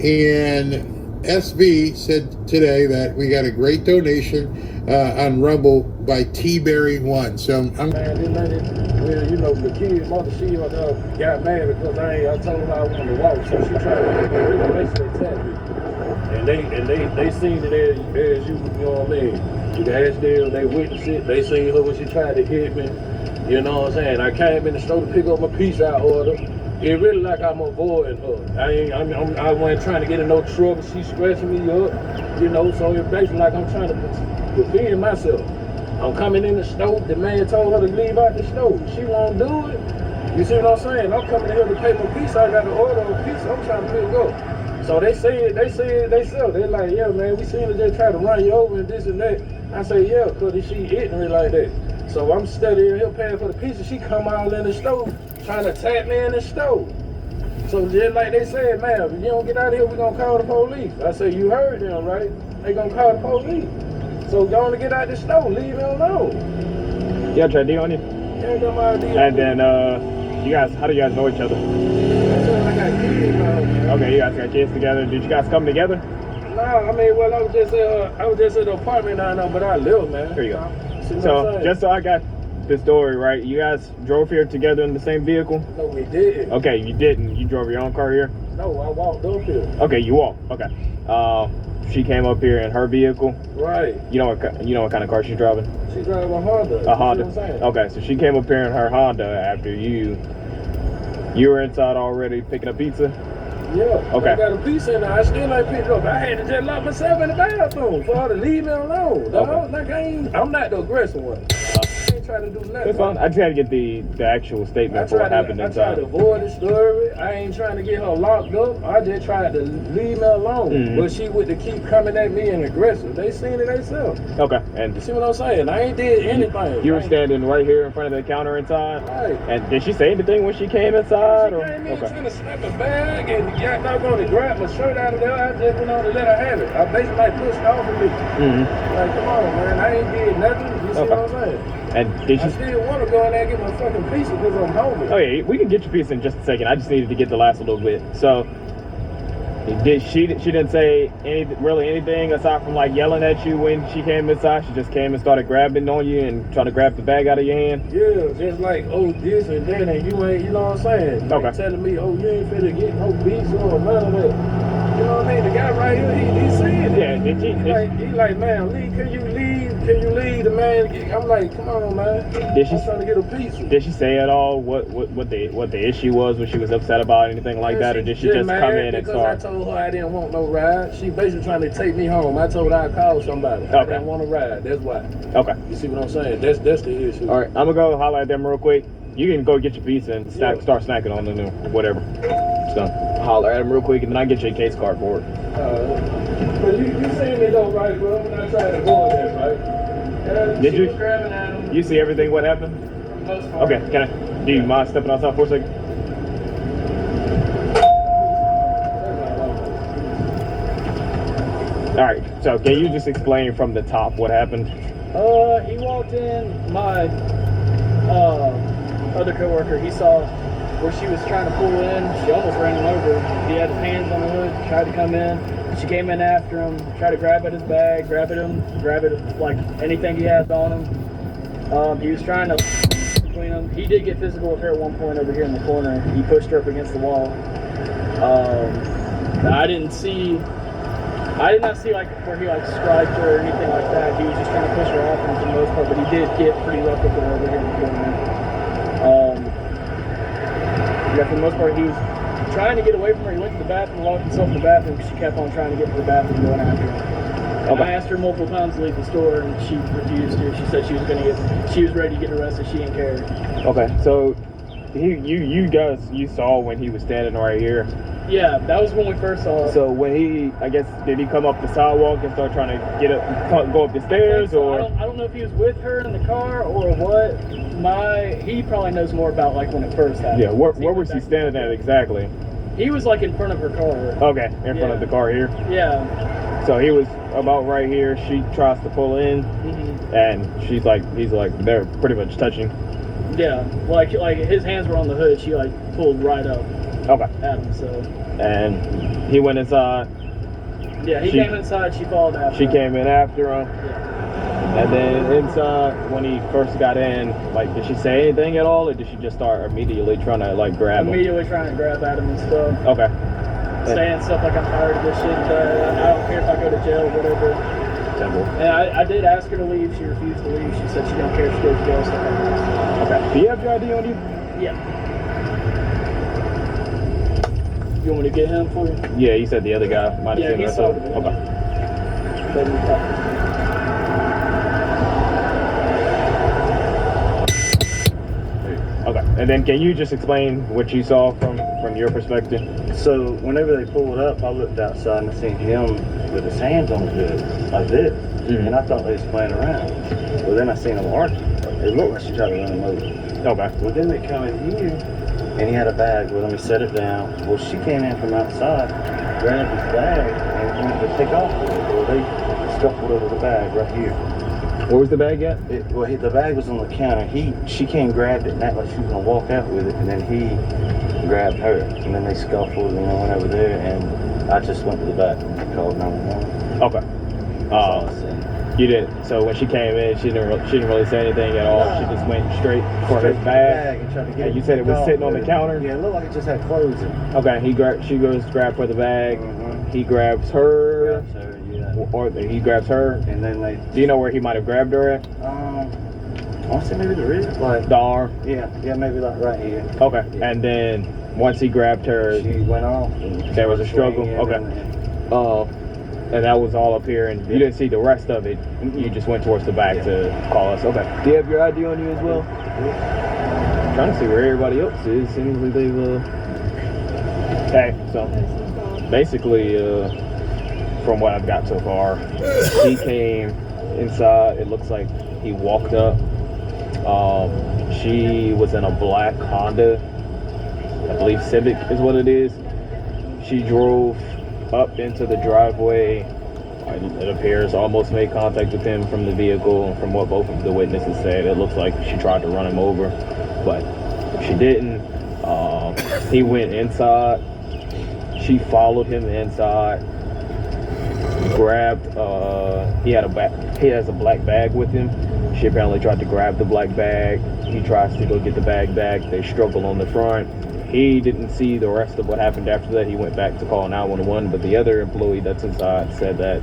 And SV said today that we got a great donation on Rumble by T-Berry1. So I'm. Well, you know, the kid, mother, she got mad because I told her I wanted to walk, so she tried to basically attack me. And they seen it as you know what I mean? The Ashdale, they witnessed it. They seen her when she tried to hit me. You know what I'm saying? I came in the store to pick up my peace out order. It really like I'm avoiding her. I wasn't trying to get in no trouble. She's scratching me up, you know. So it's basically like I'm trying to defend myself. I'm coming in the store. The man told her to leave out the store. She won't do it. You see what I'm saying? I'm coming here to pay my peace. I got to order a piece. I'm trying to pick it up. So they say it themselves. They're like, yeah, man, we seen her just try to run you over and this and that. I say, yeah, because she ignorant like that. So I'm studying here paying for the pizza. She come out in the store trying to tap me in the store. So just like they said, man, if you don't get out of here, we're going to call the police. I say, you heard them, right? They going to call the police. So go on to get out the store. Leave them alone. You got your ID on you? Yeah, got my ID. And then, how do you guys know each other? I got kids now, man. Okay, you guys got kids together. Did you guys come together? No, I mean, well, I was just at the apartment down there, but I live, man. Here you go. So, just so I got this story right, you guys drove here together in the same vehicle? No, we didn't. Okay, you didn't. You drove your own car here? No, I walked up here. Okay, you walked. Okay. She came up here in her vehicle. Right. You know what kind of car she's driving? She's driving a Honda. A Honda. Okay, so she came up here in her Honda after you were inside already picking up pizza? Yeah. Okay. I got a pizza in there. I still ain't picked it up. I had to just lock myself in the bathroom for her to leave me alone. Dog. Okay. Like I'm not the aggressive one. I ain't ain't trying to do nothing. That's fine. I just had to get the actual statement for what happened I tried inside. to avoid the story. I ain't trying to get her locked up. I just tried to leave her alone. Mhm. But she would to keep coming at me and aggressive. They seen it themselves. Okay, and You see what I'm saying? I ain't did anything. you were standing right here in front of the counter inside. Right. And did she say anything when she came inside? She Or came in okay. trying to snap a bag and got not going to grab my shirt out of there. I just went on to let her have it. I basically like pushed off of me. Mhm. Like, come on, man. I ain't did nothing. You see Okay. what I'm saying? And did I you? still want to go in there and get my fucking pizza because I'm hungry. Oh yeah, we can get your piece in just a second. I just needed to get the last little bit. So, did she didn't say anything aside from like yelling at you when she came inside? She just came and started grabbing on you and trying to grab the bag out of your hand. Yeah, just like, oh, this and that, and you ain't, you know what I'm saying? Like Okay. telling me, oh, you ain't finna get no pizza or none of that. You know what I mean? The guy right here, he saying it. Yeah, He like, man, leave, can you leave? Can you leave? The man, I'm like, come on, man. Did she- I'm trying to get a pizza. Did she say at all what the issue was? What she was upset about, anything like that, or did she just mad come in and because start? I told her I didn't want no ride. She basically trying to take me home. I told her I'd call somebody. I Okay. didn't want to ride. That's why. Okay. You see what I'm saying? That's the issue. All right, I'm gonna go holler at them real quick. You can go get your pizza and start snacking on the new whatever. So holler at them real quick, and then I get you a case card for it. But you seen me though, right, bro? When I tried to go in there, right? Did she you? was grabbing at him. You see everything? What happened? Most part. Okay, can I? Do you mind stepping outside for a second? All right. So can you just explain from the top what happened? He walked in. My other coworker, he saw where she was trying to pull in. She almost ran him over. He had his hands on the hood, tried to come in. She came in after him, tried to grab at his bag, grab it like anything he has on him. He was trying to between them. He did get physical with her at one point over here in the corner. He pushed her up against the wall. I did not see like where he like striked her or anything like that. He was just trying to push her off him for the most part, but he did get pretty rough with her over here in the corner. Yeah, for the most part, he was trying to get away from her. He went to the bathroom, locked himself in the bathroom because she kept on trying to get to the bathroom going after him. And I asked her multiple times to leave the store, and she refused to. She said she was ready to get arrested. She didn't care. Okay, so you saw when he was standing right here. Yeah, that was when we first saw it. So when did he come up the sidewalk and start trying to go up the stairs, or? I don't know if he was with her in the car or what. He probably knows more about like when it first happened. Yeah, where was he standing at exactly? He was like in front of her car. Okay, in front of the car here. Yeah. So he was about right here. She tries to pull in, and he's like, they're pretty much touching. Yeah, like his hands were on the hood. She like pulled right up. Okay. At him, so. And he went inside. Yeah, he came inside. She followed after. She came in after him. Yeah. And then inside, when he first got in, like, did she say anything at all, or did she just start immediately trying to like grab him? Immediately trying to grab at him and stuff. Okay. Saying stuff like I'm tired of this shit. I don't care if I go to jail, whatever. Simple. And I did ask her to leave. She refused to leave. She said she don't care if she goes to jail, stuff like that. Okay. Do you have your ID on you? Yeah. You want me to get him for you? Yeah, you said the other guy might have Yeah, seen he that. saw So, it. okay. Let me talk. Okay. And then can you just explain what you saw from your perspective? So whenever they pulled up, I looked outside and I seen him with his hands on the hood like this, and I thought they was playing around. Well, then I seen him argue. It looked like she tried to run him over. Okay. Well, then they come in here, and he had a bag with him. He set it down. Well, she came in from outside, grabbed his bag, and wanted to take off with it. Well, they scuffled over the bag right here. Where was the bag at? The bag was on the counter. She came and grabbed it and acted like she was gonna walk out with it, and then he grabbed her, and then they scuffled, and I went over there, and I just went to the bathroom and called 911. Okay. You didn't. So when she came in, she didn't really say anything at all. She just went straight for his bag. And tried to get And you said it was sitting on the counter. Yeah, it looked like it just had clothes in it. Okay. She goes to grab for the bag. He grabs her. Or he grabs her. And then they. Do you know where he might have grabbed her at? I want to say maybe the wrist, like the arm. Yeah, maybe like right here. Okay. Yeah. And then once he grabbed her, she went off. There was a struggle. Okay. And that was all up here, and you didn't see the rest of it. You just went towards the back to call us. Okay. Do you have your ID on you as well? I'm trying to see where everybody else is. Seems like they've Okay, so basically, from what I've got so far, he came inside. It looks like he walked up. She was in a black Honda, I believe Civic is what it is. She drove up into the driveway. It appears almost made contact with him from the vehicle. And from what both of the witnesses said, it looks like she tried to run him over, but she didn't. He went inside. She followed him inside. Grabbed. He has a black bag with him. She apparently tried to grab the black bag. He tries to go get the bag back. They struggle on the front. He didn't see the rest of what happened after that. He went back to call 911, but the other employee that's inside said that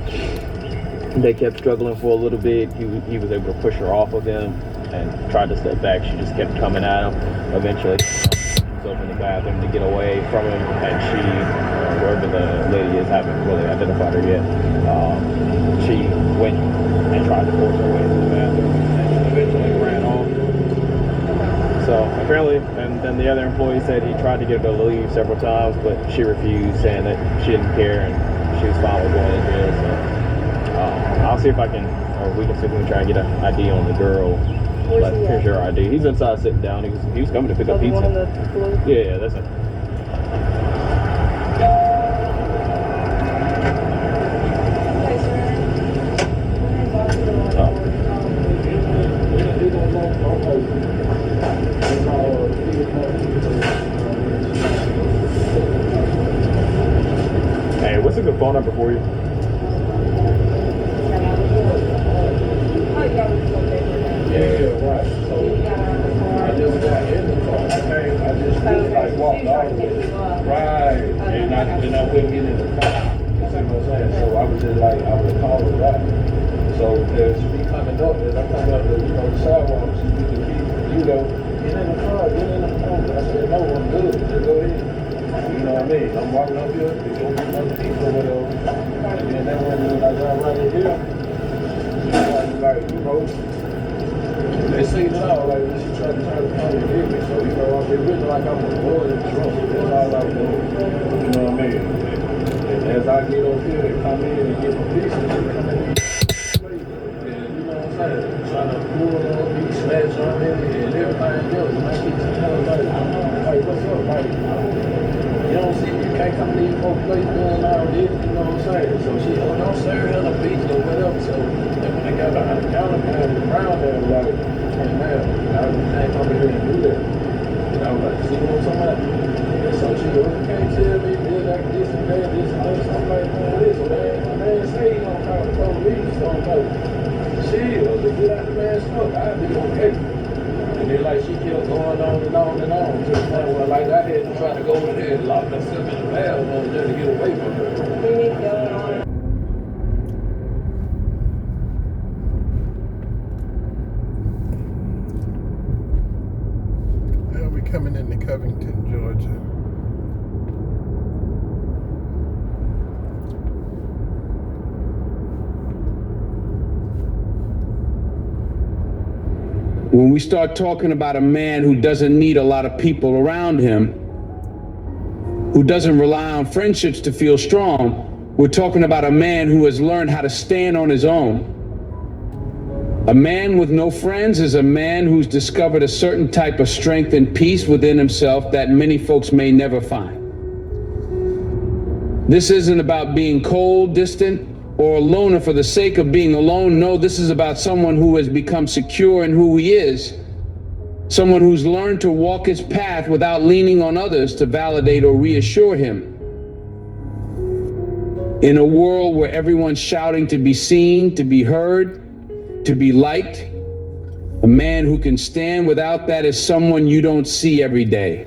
they kept struggling for a little bit. He was able to push her off of him and tried to step back. She just kept coming at him. Eventually, himself in the bathroom to get away from him, and she, wherever the lady is, haven't really identified her yet. She went and tried to force her way into the bathroom and eventually ran off. So apparently, and then the other employee said he tried to get her to leave several times, but she refused, saying that she didn't care and she was fine with going to jail. So I'll see if I can, or we can see if we can try and get an ID on the girl. But here's your ID. He's inside sitting down. He was coming to pick up pizza. The one in the blue? Yeah, that's it. Hey, what's a good phone number for you? Yeah, right. So I just got in the car. I just walked all the way. Right. And I wouldn't get in the car. You see what I'm saying? So I was just like, I would call her back. So as we coming up, as I come up the sidewalk, she get the key, get in the car, get in the phone. I said, no, I'm good. Just go ahead. You know what I mean? I'm walking up here to go get another piece or whatever. And then that one, when I drive right in here, like, you know, they see now, like, she tried to come and get me. So, you know, it really like I'm a boy in the trunk. That's all I'm doing. You know what I mean? And as I get over here and come in and get my pieces, and you know what I'm saying? Trying to pull up, be smash on it, and everything else. And I keep telling her, like, what's up, like, you don't see, you can't come to these folks' place doing all this, you know what I'm saying? So she, don't serve her the beach or whatever. So then when they got behind the counter, man, around there, like, man, I can't come here and do that. And I was like, see what I'm talking about? And so she goes, you can't tell me this, like this and that, this and that, something like this. So man say he don't call the police, don't know. Shit, or just get out the man's smoke, I'd be okay. And then like she kept going on and on and on to the point where like I had to try to go in there and lock myself in the bathroom just to get away from her. We're coming into Covington, Georgia. When we start talking about a man who doesn't need a lot of people around him, who doesn't rely on friendships to feel strong, we're talking about a man who has learned how to stand on his own. A man with no friends is a man who's discovered a certain type of strength and peace within himself that many folks may never find. This isn't about being cold, distant, or a loner for the sake of being alone. No, this is about someone who has become secure in who he is. Someone who's learned to walk his path without leaning on others to validate or reassure him. In a world where everyone's shouting to be seen, to be heard, to be liked, a man who can stand without that is someone you don't see every day.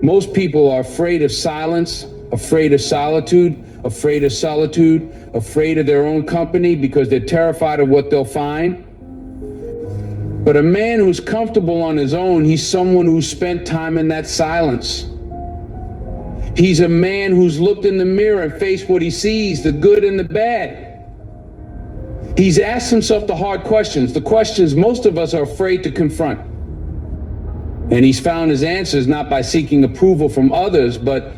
Most people are afraid of silence, afraid of solitude, afraid of solitude, afraid of their own company because they're terrified of what they'll find. But a man who's comfortable on his own, he's someone who spent time in that silence. He's a man who's looked in the mirror and faced what he sees, the good and the bad. He's asked himself the hard questions, the questions most of us are afraid to confront. And he's found his answers not by seeking approval from others, but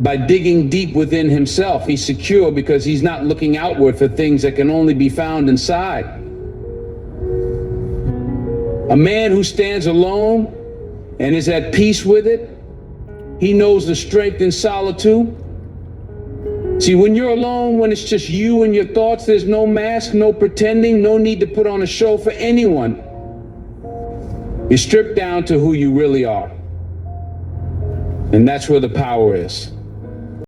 by digging deep within himself. He's secure because he's not looking outward for things that can only be found inside. A man who stands alone and is at peace with it, he knows the strength in solitude. See, when you're alone, when it's just you and your thoughts, there's no mask, no pretending, no need to put on a show for anyone. You're stripped down to who you really are. And that's where the power is.